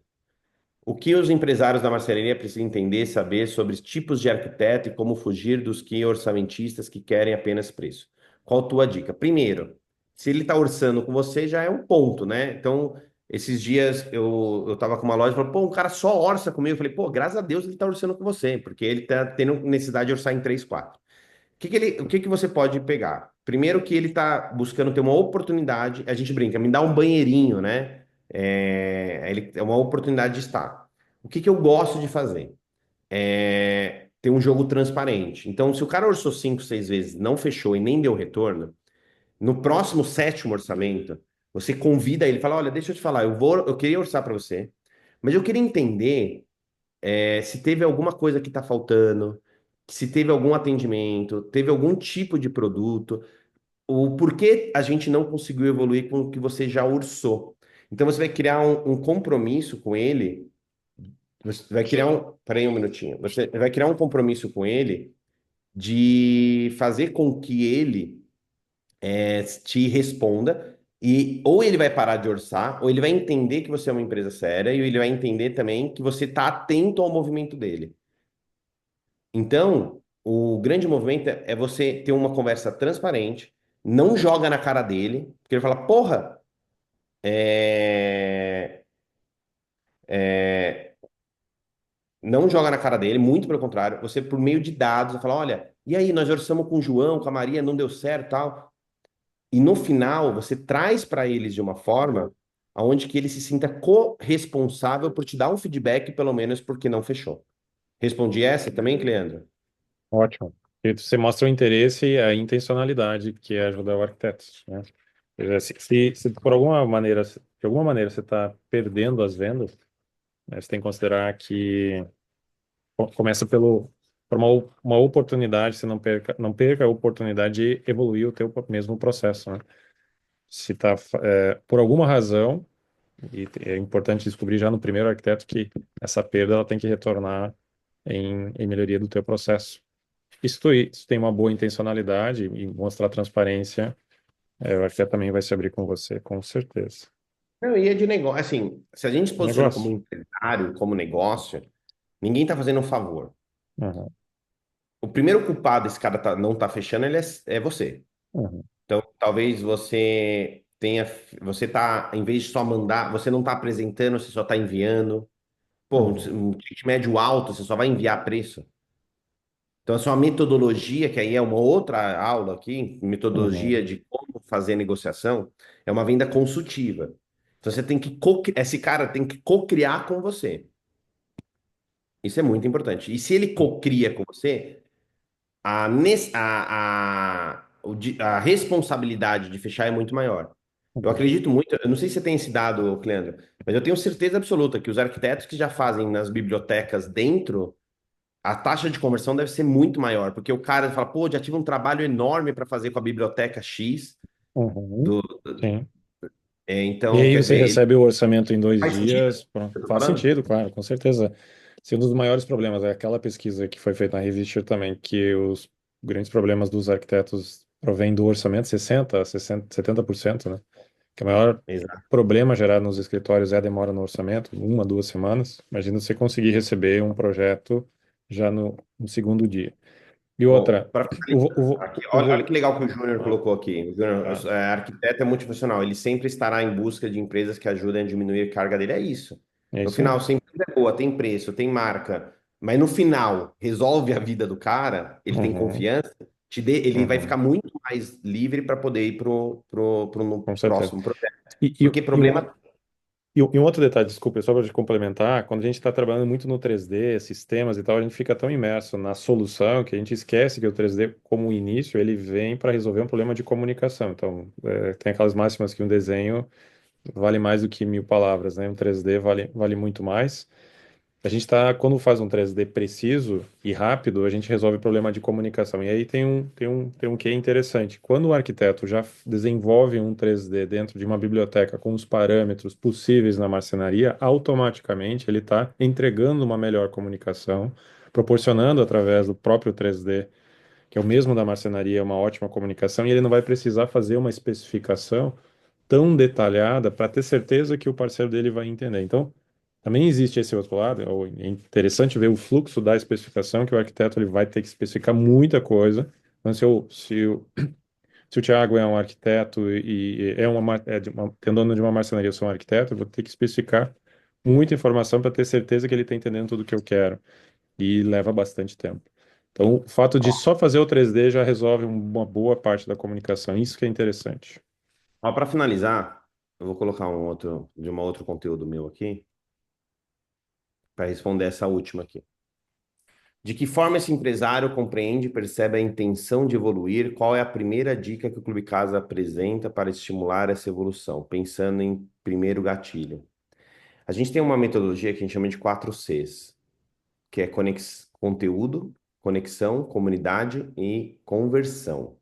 O que os empresários da marcenaria precisam entender, saber sobre os tipos de arquiteto e como fugir dos que orçamentistas que querem apenas preço? Qual a tua dica? Primeiro, se ele está orçando com você, já é um ponto, né? Então, esses dias eu tava com uma loja e falei, pô, um cara só orça comigo. Eu falei, pô, graças a Deus ele está orçando com você, porque ele está tendo necessidade de orçar em 3, 4. O que que você pode pegar? Primeiro que ele está buscando ter uma oportunidade, a gente brinca, me dá um banheirinho, né? É uma oportunidade de estar. O que que eu gosto de fazer? Ter um jogo transparente. Então, se o cara orçou 5, 6 vezes, não fechou e nem deu retorno, no próximo sétimo orçamento, você convida ele, fala, olha, deixa eu te falar, eu queria orçar para você, mas eu queria entender se teve alguma coisa que está faltando, se teve algum atendimento, teve algum tipo de produto, o porquê a gente não conseguiu evoluir com o que você já orçou. Então você vai criar um compromisso com ele, você vai criar peraí um minutinho, você vai criar um compromisso com ele de fazer com que ele te responda. E ou ele vai parar de orçar, ou ele vai entender que você é uma empresa séria, e ele vai entender também que você está atento ao movimento dele. Então, o grande movimento é você ter uma conversa transparente, não joga na cara dele, porque ele fala, porra, é, é, não joga na cara dele, muito pelo contrário, você, por meio de dados, vai falar, olha, e aí, nós orçamos com o João, com a Maria, não deu certo, tal. E no final, você traz para eles de uma forma aonde que ele se sinta corresponsável por te dar um feedback, pelo menos porque não fechou. Respondi essa também, Cleandro? Ótimo. E você mostra o interesse e a intencionalidade que é ajudar o arquiteto, né? Quer dizer, se por alguma maneira, de alguma maneira você está perdendo as vendas, né, você tem que considerar que começa por uma oportunidade, você não perca a oportunidade de evoluir o teu mesmo processo, né? Se tá, por alguma razão, e é importante descobrir já no primeiro arquiteto que essa perda ela tem que retornar em melhoria do teu processo. E se tu tem uma boa intencionalidade e mostrar transparência, o arquiteto também vai se abrir com você, com certeza. Não, e é de negócio. Assim, se a gente se posiciona como Negócio. empresário, como negócio, ninguém está fazendo um favor. Uhum, O primeiro culpado, esse cara não tá fechando, é você. uhum, Então, talvez você tá, em vez de só mandar, você não tá apresentando, você só tá enviando. Pô, uhum, um ticket médio alto, você só vai enviar preço. Então, essa é uma metodologia, que aí é uma outra aula aqui, uhum, metodologia de como fazer negociação, é uma venda consultiva. Então, você tem que esse cara tem que co-criar com você. Isso é muito importante. E se ele co-cria com você, a responsabilidade de fechar é muito maior. Eu uhum. acredito muito, eu não sei se você tem esse dado, Cleandro, mas eu tenho certeza absoluta que os arquitetos que já fazem nas bibliotecas dentro, a taxa de conversão deve ser muito maior, porque o cara fala, pô, já tive um trabalho enorme para fazer com a biblioteca X, Uhum. do, Sim. E então, aí quer você dizer, ele recebe o orçamento em dois faz sentido, dias. Pronto. eu tô Faz falando? sentido, claro, com certeza. Se um dos maiores problemas é aquela pesquisa que foi feita na Revischer também, que os grandes problemas dos arquitetos provêm do orçamento, 70%, né? Que o maior Exato. problema gerado nos escritórios é a demora no orçamento, 1, 2 semanas. Imagina você conseguir receber um projeto já no segundo dia. E Bom, outra, para o, aqui, o, olha o, que legal que o Júnior ah, colocou aqui. O Júnior, ah, arquiteto é multifuncional. Ele sempre estará em busca de empresas que ajudem a diminuir a carga dele. É isso. é No isso aí. final, se a empresa é boa, tem preço, tem marca, mas no final resolve a vida do cara, ele tem Uhum, confiança, ele vai uhum, ficar muito mais livre para poder ir pro com certeza. próximo projeto. E, e, Porque e um, problema. e um outro detalhe, desculpa, só para te complementar, quando a gente está trabalhando muito no 3D, sistemas e tal, a gente fica tão imerso na solução que a gente esquece que o 3D, como início, ele vem para resolver um problema de comunicação. Então, tem aquelas máximas que um desenho vale mais do que 1.000 palavras, né? Um 3D vale muito mais. A gente está, quando faz um 3D preciso e rápido, a gente resolve o problema de comunicação. E aí tem um que é interessante. Quando o arquiteto já desenvolve um 3D dentro de uma biblioteca com os parâmetros possíveis na marcenaria, automaticamente ele está entregando uma melhor comunicação, proporcionando através do próprio 3D, que é o mesmo da marcenaria, uma ótima comunicação, e ele não vai precisar fazer uma especificação tão detalhada para ter certeza que o parceiro dele vai entender. Então, também existe esse outro lado, é interessante ver o fluxo da especificação, que o arquiteto ele vai ter que especificar muita coisa. Então, se o Thiago é um arquiteto e é tem dono de uma marcenaria, eu sou um arquiteto, eu vou ter que especificar muita informação para ter certeza que ele está entendendo tudo o que eu quero. E leva bastante tempo. Então, o fato de só fazer o 3D já resolve uma boa parte da comunicação. Isso que é interessante. Ó, para finalizar, eu vou colocar um outro conteúdo meu aqui para responder essa última aqui. De que forma esse empresário compreende e percebe a intenção de evoluir? Qual é a primeira dica que o Clube Casa apresenta para estimular essa evolução? Pensando em primeiro gatilho. A gente tem uma metodologia que a gente chama de 4 Cs, que é conteúdo, conexão, comunidade e conversão.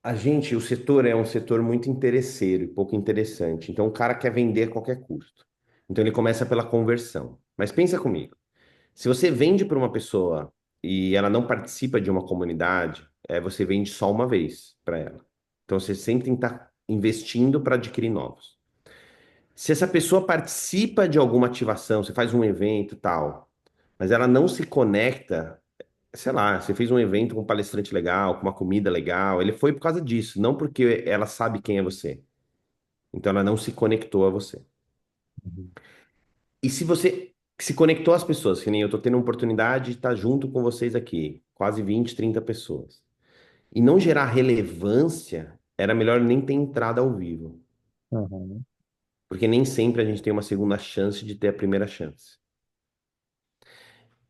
O setor é um setor muito interesseiro e pouco interessante. Então, o cara quer vender a qualquer custo. Então, ele começa pela conversão. Mas pensa comigo. Se você vende para uma pessoa e ela não participa de uma comunidade, você vende só uma vez para ela. Então você sempre tem que estar investindo para adquirir novos. Se essa pessoa participa de alguma ativação, você faz um evento e tal, mas ela não se conecta, sei lá, você fez um evento com um palestrante legal, com uma comida legal, ele foi por causa disso, não porque ela sabe quem é você. Então ela não se conectou a você. Uhum. E se você se conectou às pessoas, que nem eu tô tendo a oportunidade de estar junto com vocês aqui, quase 20, 30 pessoas, e não gerar relevância, era melhor nem ter entrado ao vivo, Uhum. porque nem sempre a gente tem uma segunda chance de ter a primeira chance.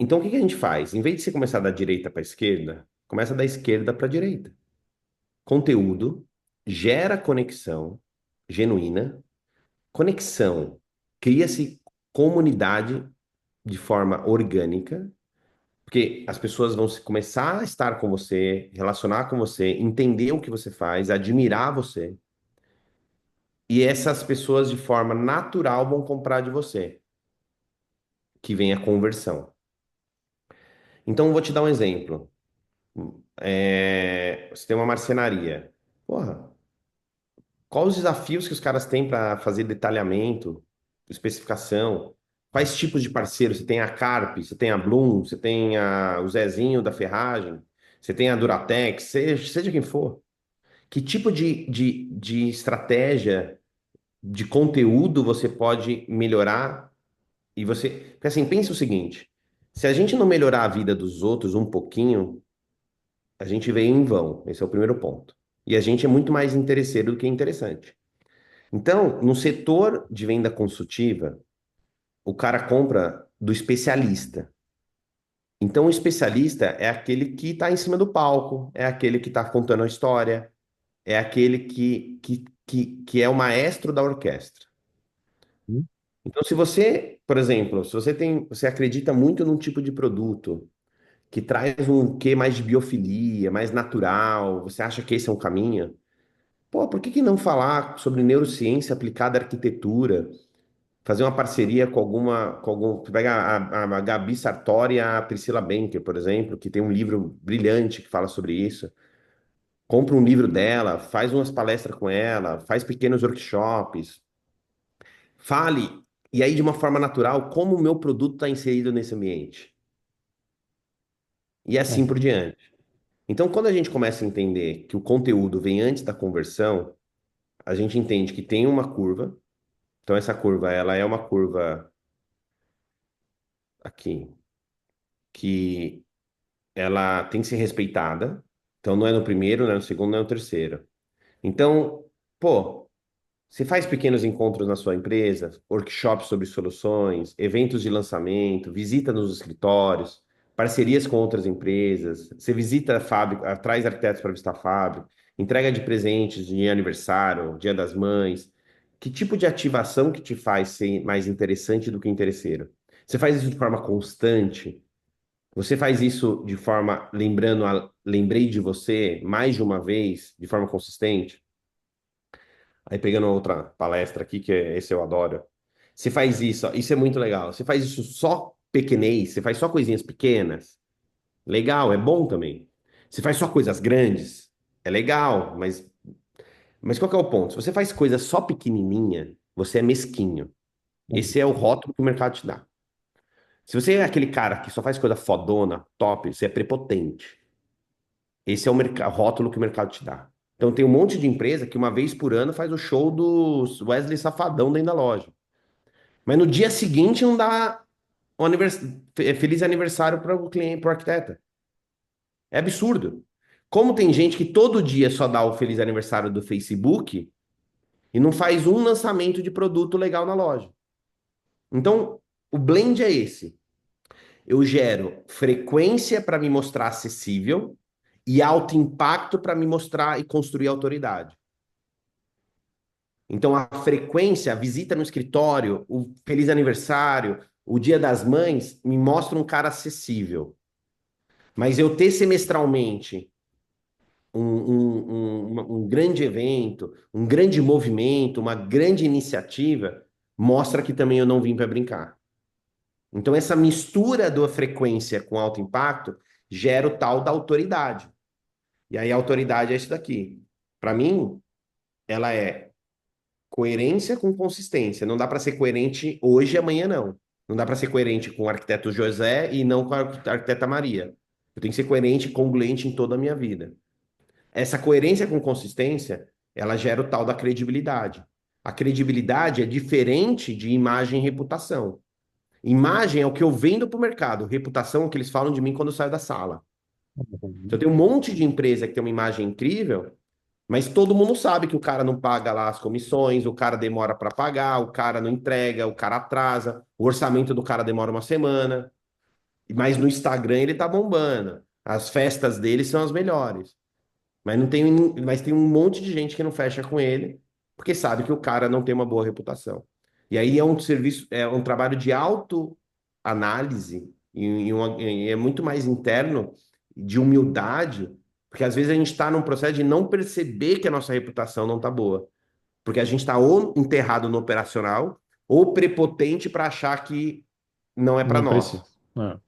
Então, o que que a gente faz? Em vez de você começar da direita para a esquerda, começa da esquerda para a direita. Conteúdo gera conexão genuína. Conexão cria-se comunidade de forma orgânica, porque as pessoas vão começar a estar com você, relacionar com você, entender o que você faz, admirar você. E essas pessoas, de forma natural, vão comprar de você, que vem a conversão. Então, eu vou te dar um exemplo. Você tem uma marcenaria. Porra, quais os desafios que os caras têm para fazer detalhamento, especificação? Quais tipos de parceiros? Você tem a Carp, você tem a Bloom, você tem o Zezinho da Ferragem, você tem a Duratex, seja quem for. Que tipo de estratégia, de conteúdo você pode melhorar? E você. Porque assim, pensa o seguinte: se a gente não melhorar a vida dos outros um pouquinho, a gente veio em vão. Esse é o primeiro ponto. E a gente é muito mais interesseiro do que interessante. Então, no setor de venda consultiva, o cara compra do especialista. Então, o especialista é aquele que está em cima do palco, é aquele que está contando a história, é aquele que é o maestro da orquestra. Hum? Então, se você, por exemplo, se você tem, você acredita muito num tipo de produto que traz um quê mais de biofilia, mais natural, você acha que esse é um caminho? Pô, por que que não falar sobre neurociência aplicada à arquitetura? Fazer uma parceria pega a Gabi Sartori e a Priscila Benker, por exemplo, que tem um livro brilhante que fala sobre isso. Compra um livro dela, faz umas palestras com ela, faz pequenos workshops, fale, e aí de uma forma natural, como o meu produto está inserido nesse ambiente. E É, assim por diante. Então, quando a gente começa a entender que o conteúdo vem antes da conversão, a gente entende que tem uma curva. Então, essa curva, ela é uma curva aqui, que ela tem que ser respeitada. Então, não é no primeiro, não é no segundo, não é no terceiro. Então, pô, você faz pequenos encontros na sua empresa, workshops sobre soluções, eventos de lançamento, visita nos escritórios, parcerias com outras empresas, você visita a fábrica, traz arquitetos para visitar a fábrica, entrega de presentes de aniversário, Dia das Mães. Que tipo de ativação que te faz ser mais interessante do que interesseiro? Você faz isso de forma constante? Você faz isso de forma lembrei de você mais de uma vez, de forma consistente? Aí pegando outra palestra aqui, esse eu adoro. Você faz isso, ó, isso é muito legal. Você faz isso só pequenez, você faz só coisinhas pequenas. Legal, é bom também. Você faz só coisas grandes, é legal, mas qual que é o ponto? Se você faz coisa só pequenininha, você é mesquinho. Esse é o rótulo que o mercado te dá. Se você é aquele cara que só faz coisa fodona, top, você é prepotente. Esse é o rótulo que o mercado te dá. Então tem um monte de empresa que uma vez por ano faz o show do Wesley Safadão dentro da loja. Mas no dia seguinte não dá um feliz aniversário para o cliente, para o arquiteta. É absurdo. Como tem gente que todo dia só dá o feliz aniversário do Facebook e não faz um lançamento de produto legal na loja. Então, o blend é esse. Eu gero frequência para me mostrar acessível e alto impacto para me mostrar e construir autoridade. Então, a frequência, a visita no escritório, o feliz aniversário, o Dia das Mães, me mostra um cara acessível. Mas eu ter semestralmente um grande evento, um grande movimento, uma grande iniciativa, mostra que também eu não vim para brincar. Então, essa mistura da frequência com alto impacto gera o tal da autoridade. E aí, a autoridade é isso daqui. Para mim, ela é coerência com consistência. Não dá para ser coerente hoje e amanhã, não. Não dá para ser coerente com o arquiteto José e não com a arquiteta Maria. Eu tenho que ser coerente e congruente em toda a minha vida. Essa coerência com consistência, ela gera o tal da credibilidade. A credibilidade é diferente de imagem e reputação. Imagem é o que eu vendo para o mercado, reputação é o que eles falam de mim quando eu saio da sala. Então, tem um monte de empresa que tem uma imagem incrível, mas todo mundo sabe que o cara não paga lá as comissões, o cara demora para pagar, o cara não entrega, o cara atrasa, o orçamento do cara demora uma semana. Mas no Instagram ele tá bombando. As festas dele são as melhores. Mas tem um monte de gente que não fecha com ele, porque sabe que o cara não tem uma boa reputação. E aí é um serviço, é um trabalho de autoanálise e é muito mais interno, de humildade, porque às vezes a gente está num processo de não perceber que a nossa reputação não está boa, porque a gente está ou enterrado no operacional ou prepotente para achar que não é para Não nós. precisa. Ah,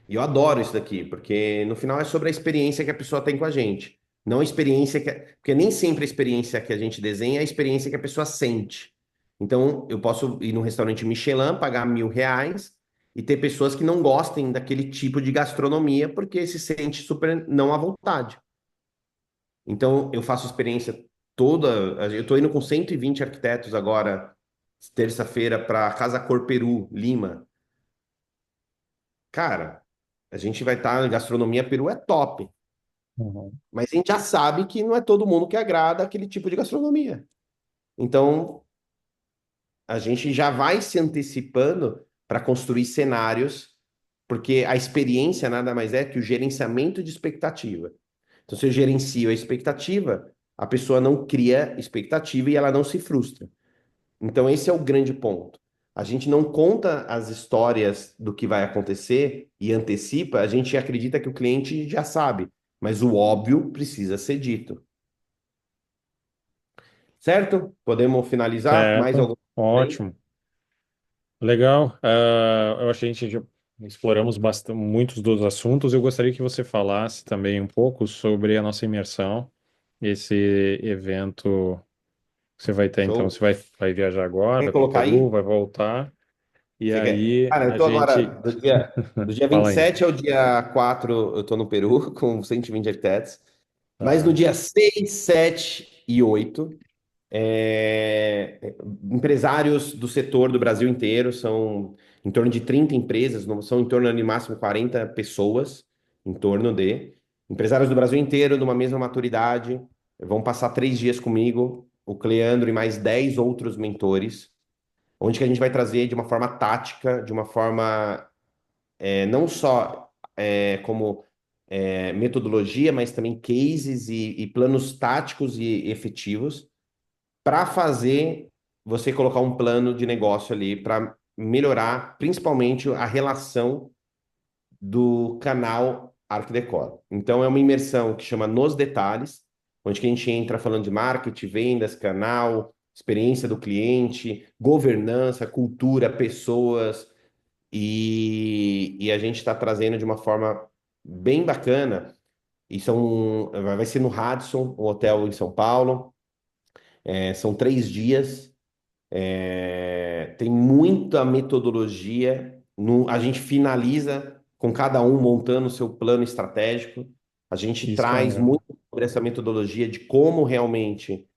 E eu adoro isso daqui, porque no final é sobre a experiência que a pessoa tem com a gente. Não a experiência que. Porque nem sempre a experiência que a gente desenha é a experiência que a pessoa sente. Então, eu posso ir num restaurante Michelin, pagar R$ 1.000 e ter pessoas que não gostem daquele tipo de gastronomia porque se sente super não à vontade. Então, eu faço experiência toda. Eu estou indo com 120 arquitetos agora, terça-feira, para Casa Cor Peru, Lima. Cara, a gente vai estar. Gastronomia Peru é top. uhum. Mas a gente já sabe que não é todo mundo que agrada aquele tipo de gastronomia. Então, a gente já vai se antecipando para construir cenários, porque a experiência nada mais é que o gerenciamento de expectativa. Então, se eu gerencio a expectativa, a pessoa não cria expectativa e ela não se frustra. Então, esse é o grande ponto. A gente não conta as histórias do que vai acontecer e antecipa, a gente acredita que o cliente já sabe, mas o óbvio precisa ser dito. Certo? Podemos finalizar? Mais Certo, algum aí? ótimo. Legal. Eu acho que a gente já exploramos bastante, muitos dos assuntos. Eu gostaria que você falasse também um pouco sobre a nossa imersão, esse evento que você vai ter. Então, Show. você vai viajar agora, Quer vai para o colocar Peru, aí? vai voltar, e Você quer? aí Cara, eu a tô agora, gente. do dia vinte Fala e aí. sete ao dia 4 eu tô no Peru, com 120 arquitetos. Mas no Tá. dia 6, 7 e 8 empresários do setor do Brasil inteiro, são em torno de 30 empresas, não são em torno de máximo 40 pessoas, em torno de. Empresários do Brasil inteiro, de uma mesma maturidade, vão passar 3 dias comigo, o Cleandro e mais 10 outros mentores, onde que a gente vai trazer de uma forma tática, de uma forma não só como metodologia, mas também cases e planos táticos e efetivos para fazer você colocar um plano de negócio ali para melhorar principalmente a relação do canal Arquidecor. Então é uma imersão que chama Nos Detalhes, onde que a gente entra falando de marketing, vendas, canal, experiência do cliente, governança, cultura, pessoas, e a gente está trazendo de uma forma bem bacana. E vai ser no Radisson, um hotel em São Paulo. São 3 dias. Tem muita metodologia. A gente finaliza com cada um montando o seu plano estratégico. A gente Isso que é traz legal. muito sobre essa metodologia de como realmente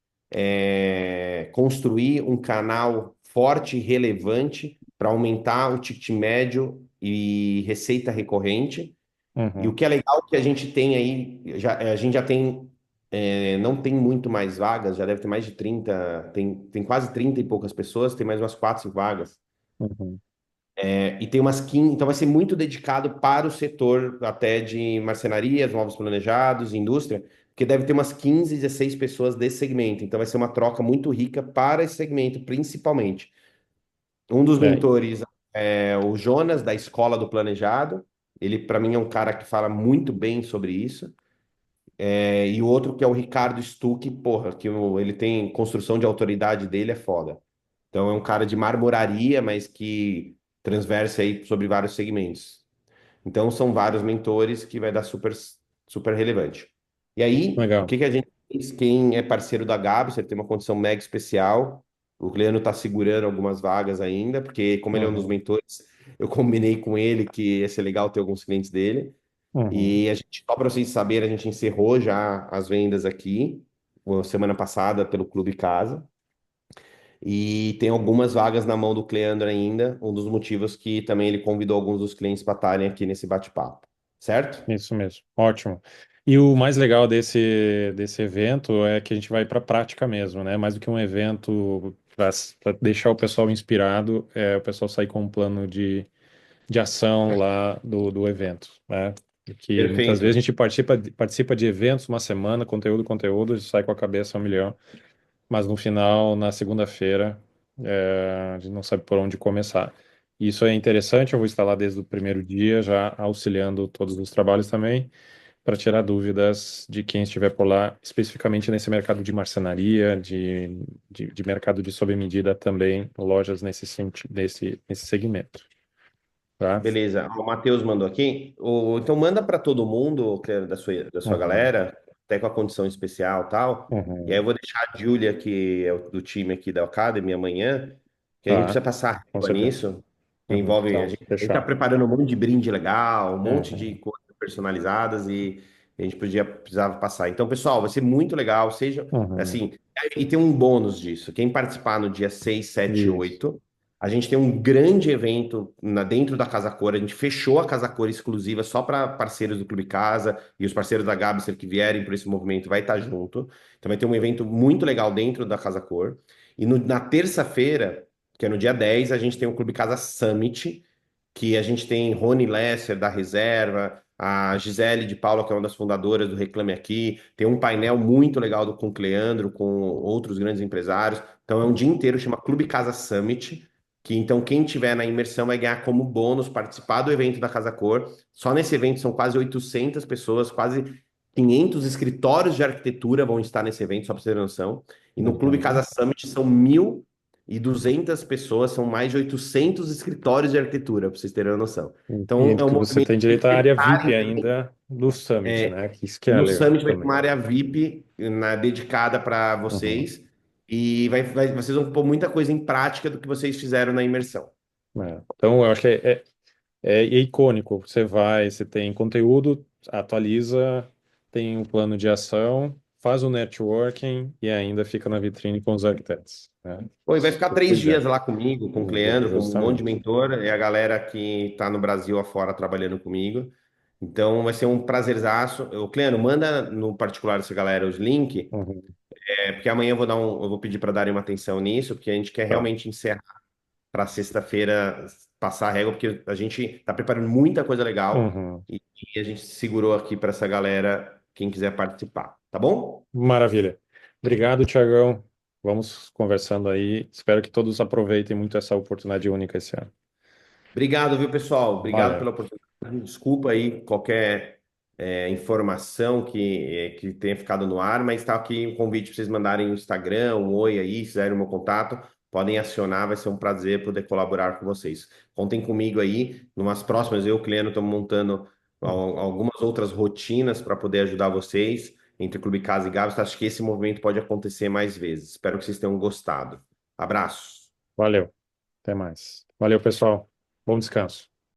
construir um canal forte e relevante para aumentar o ticket médio e receita recorrente. E o Uhum. que é legal é que a gente tem aí, a gente já tem, não tem muito mais vagas, já deve ter mais de 30, tem quase 30 e poucas pessoas, tem mais umas 4, 5 vagas. Uhum. E tem umas 15, então vai ser muito dedicado para o setor até de marcenarias, móveis planejados, indústria, porque deve ter umas 15, 16 pessoas desse segmento. Então vai ser uma troca muito rica para esse segmento, principalmente. Um dos É, mentores é o Jonas, da Escola do Planejado. Ele, para mim, é um cara que fala muito bem sobre isso. E o outro que é o Ricardo Stuck, porra, ele tem construção de autoridade dele é foda. Então é um cara de marmoraria, mas que transversa aí sobre vários segmentos. Então são vários mentores que vai dar super, super relevante. E aí, o legal. que que a gente fez? Quem é parceiro da Gabi, você tem uma condição mega especial. O Leandro está segurando algumas vagas ainda, porque como ele é um dos Uhum. mentores, eu combinei com ele que ia ser legal ter alguns clientes dele. Uhum. E a gente, só para vocês saberem, a gente encerrou já as vendas aqui, semana passada, pelo Clube Casa. E tem algumas vagas na mão do Cleandro ainda, um dos motivos que também ele convidou alguns dos clientes para estarem aqui nesse bate-papo. Certo? Isso mesmo. Ótimo. E o mais legal desse evento é que a gente vai para a prática mesmo, né? Mais do que um evento para deixar o pessoal inspirado, o pessoal sair com um plano de ação lá do evento, né? Que muitas vezes Perfeito. a gente participa de eventos uma semana, conteúdo, e sai com a cabeça a um milhão, mas no final, na segunda-feira, a gente não sabe por onde começar. Isso é interessante, eu vou estar lá desde o primeiro dia, já auxiliando todos os trabalhos também, para tirar dúvidas de quem estiver por lá, especificamente nesse mercado de marcenaria, de mercado de sob medida também, lojas nesse segmento, tá? Beleza. O Matheus mandou aqui. Então manda para todo mundo que é da sua Uhum, galera, até com a condição especial e tal. E aí eu uhum, vou deixar a Júlia, que é do time aqui da Academy, amanhã, que a gente tá, precisa passar com régua certeza. nisso, que Uhum, envolve. A então, gente está fechado. preparando um monte de brinde legal, um monte de Uhum, coisas personalizadas e a gente precisava passar. Então, pessoal, vai ser muito legal. Seja uhum, assim, e tem um bônus disso. Quem participar no dia 6, 7 e isso. 8. A gente tem um grande evento dentro da Casa Cor. A gente fechou a Casa Cor exclusiva só para parceiros do Clube Casa e os parceiros da Gabster que vierem por esse movimento vai estar junto. Então vai ter um evento muito legal dentro da Casa Cor. E na terça-feira, que é no dia 10, a gente tem o Clube Casa Summit, que a gente tem Rony Lesser da Reserva, a Gisele de Paula, que é uma das fundadoras do Reclame Aqui. Tem um painel muito legal com o Cleandro, com outros grandes empresários. Então é um dia inteiro, chama Clube Casa Summit que então quem tiver na imersão vai ganhar como bônus participar do evento da Casa Cor. Só nesse evento são quase 800 pessoas, quase 500 escritórios de arquitetura vão estar nesse evento, só para você ter noção. E no Clube Casa Uhum. Summit são 1.200 pessoas, são mais de 800 escritórios de arquitetura, para vocês terem uma noção. E Então é um que você movimento tem que direito à área VIP ainda do Summit, é, né? Que isso que é no legal Summit vai ter também. uma área VIP dedicada para Uhum. vocês e vocês vão pôr muita coisa em prática do que vocês fizeram na imersão. É. Então, eu acho que é icônico. Você vai, você tem conteúdo, atualiza, tem um plano de ação, faz o networking e ainda fica na vitrine com os arquitetos, né? Oi, vai ficar Se 3 dias puder. lá comigo, com o Cleandro, com um monte de Justamente. mentor, e a galera que está no Brasil afora trabalhando comigo. Então vai ser um prazerzaço. O Cleandro, manda no particular dessa galera os links, Uhum. porque amanhã eu vou pedir para darem uma atenção nisso, porque a gente quer Tá. realmente encerrar para sexta-feira passar a régua, porque a gente está preparando muita coisa legal Uhum. e a gente segurou aqui para essa galera, quem quiser participar, tá bom? Maravilha. Obrigado, Tiagão. Vamos conversando aí. Espero que todos aproveitem muito essa oportunidade única esse ano. Obrigado, viu, pessoal? Obrigado Valeu. pela oportunidade. Desculpa aí qualquer informação que tenha ficado no ar, mas está aqui o convite para vocês mandarem um Instagram, um oi aí, se quiserem o meu contato, podem acionar, vai ser um prazer poder colaborar com vocês. Contem comigo aí, numas próximas, eu e o Cleano estamos montando algumas outras rotinas para poder ajudar vocês entre Clube Casa e Gabs. Acho que esse movimento pode acontecer mais vezes. Espero que vocês tenham gostado. Abraço. Valeu. Até mais. Valeu, pessoal. Bom descanso.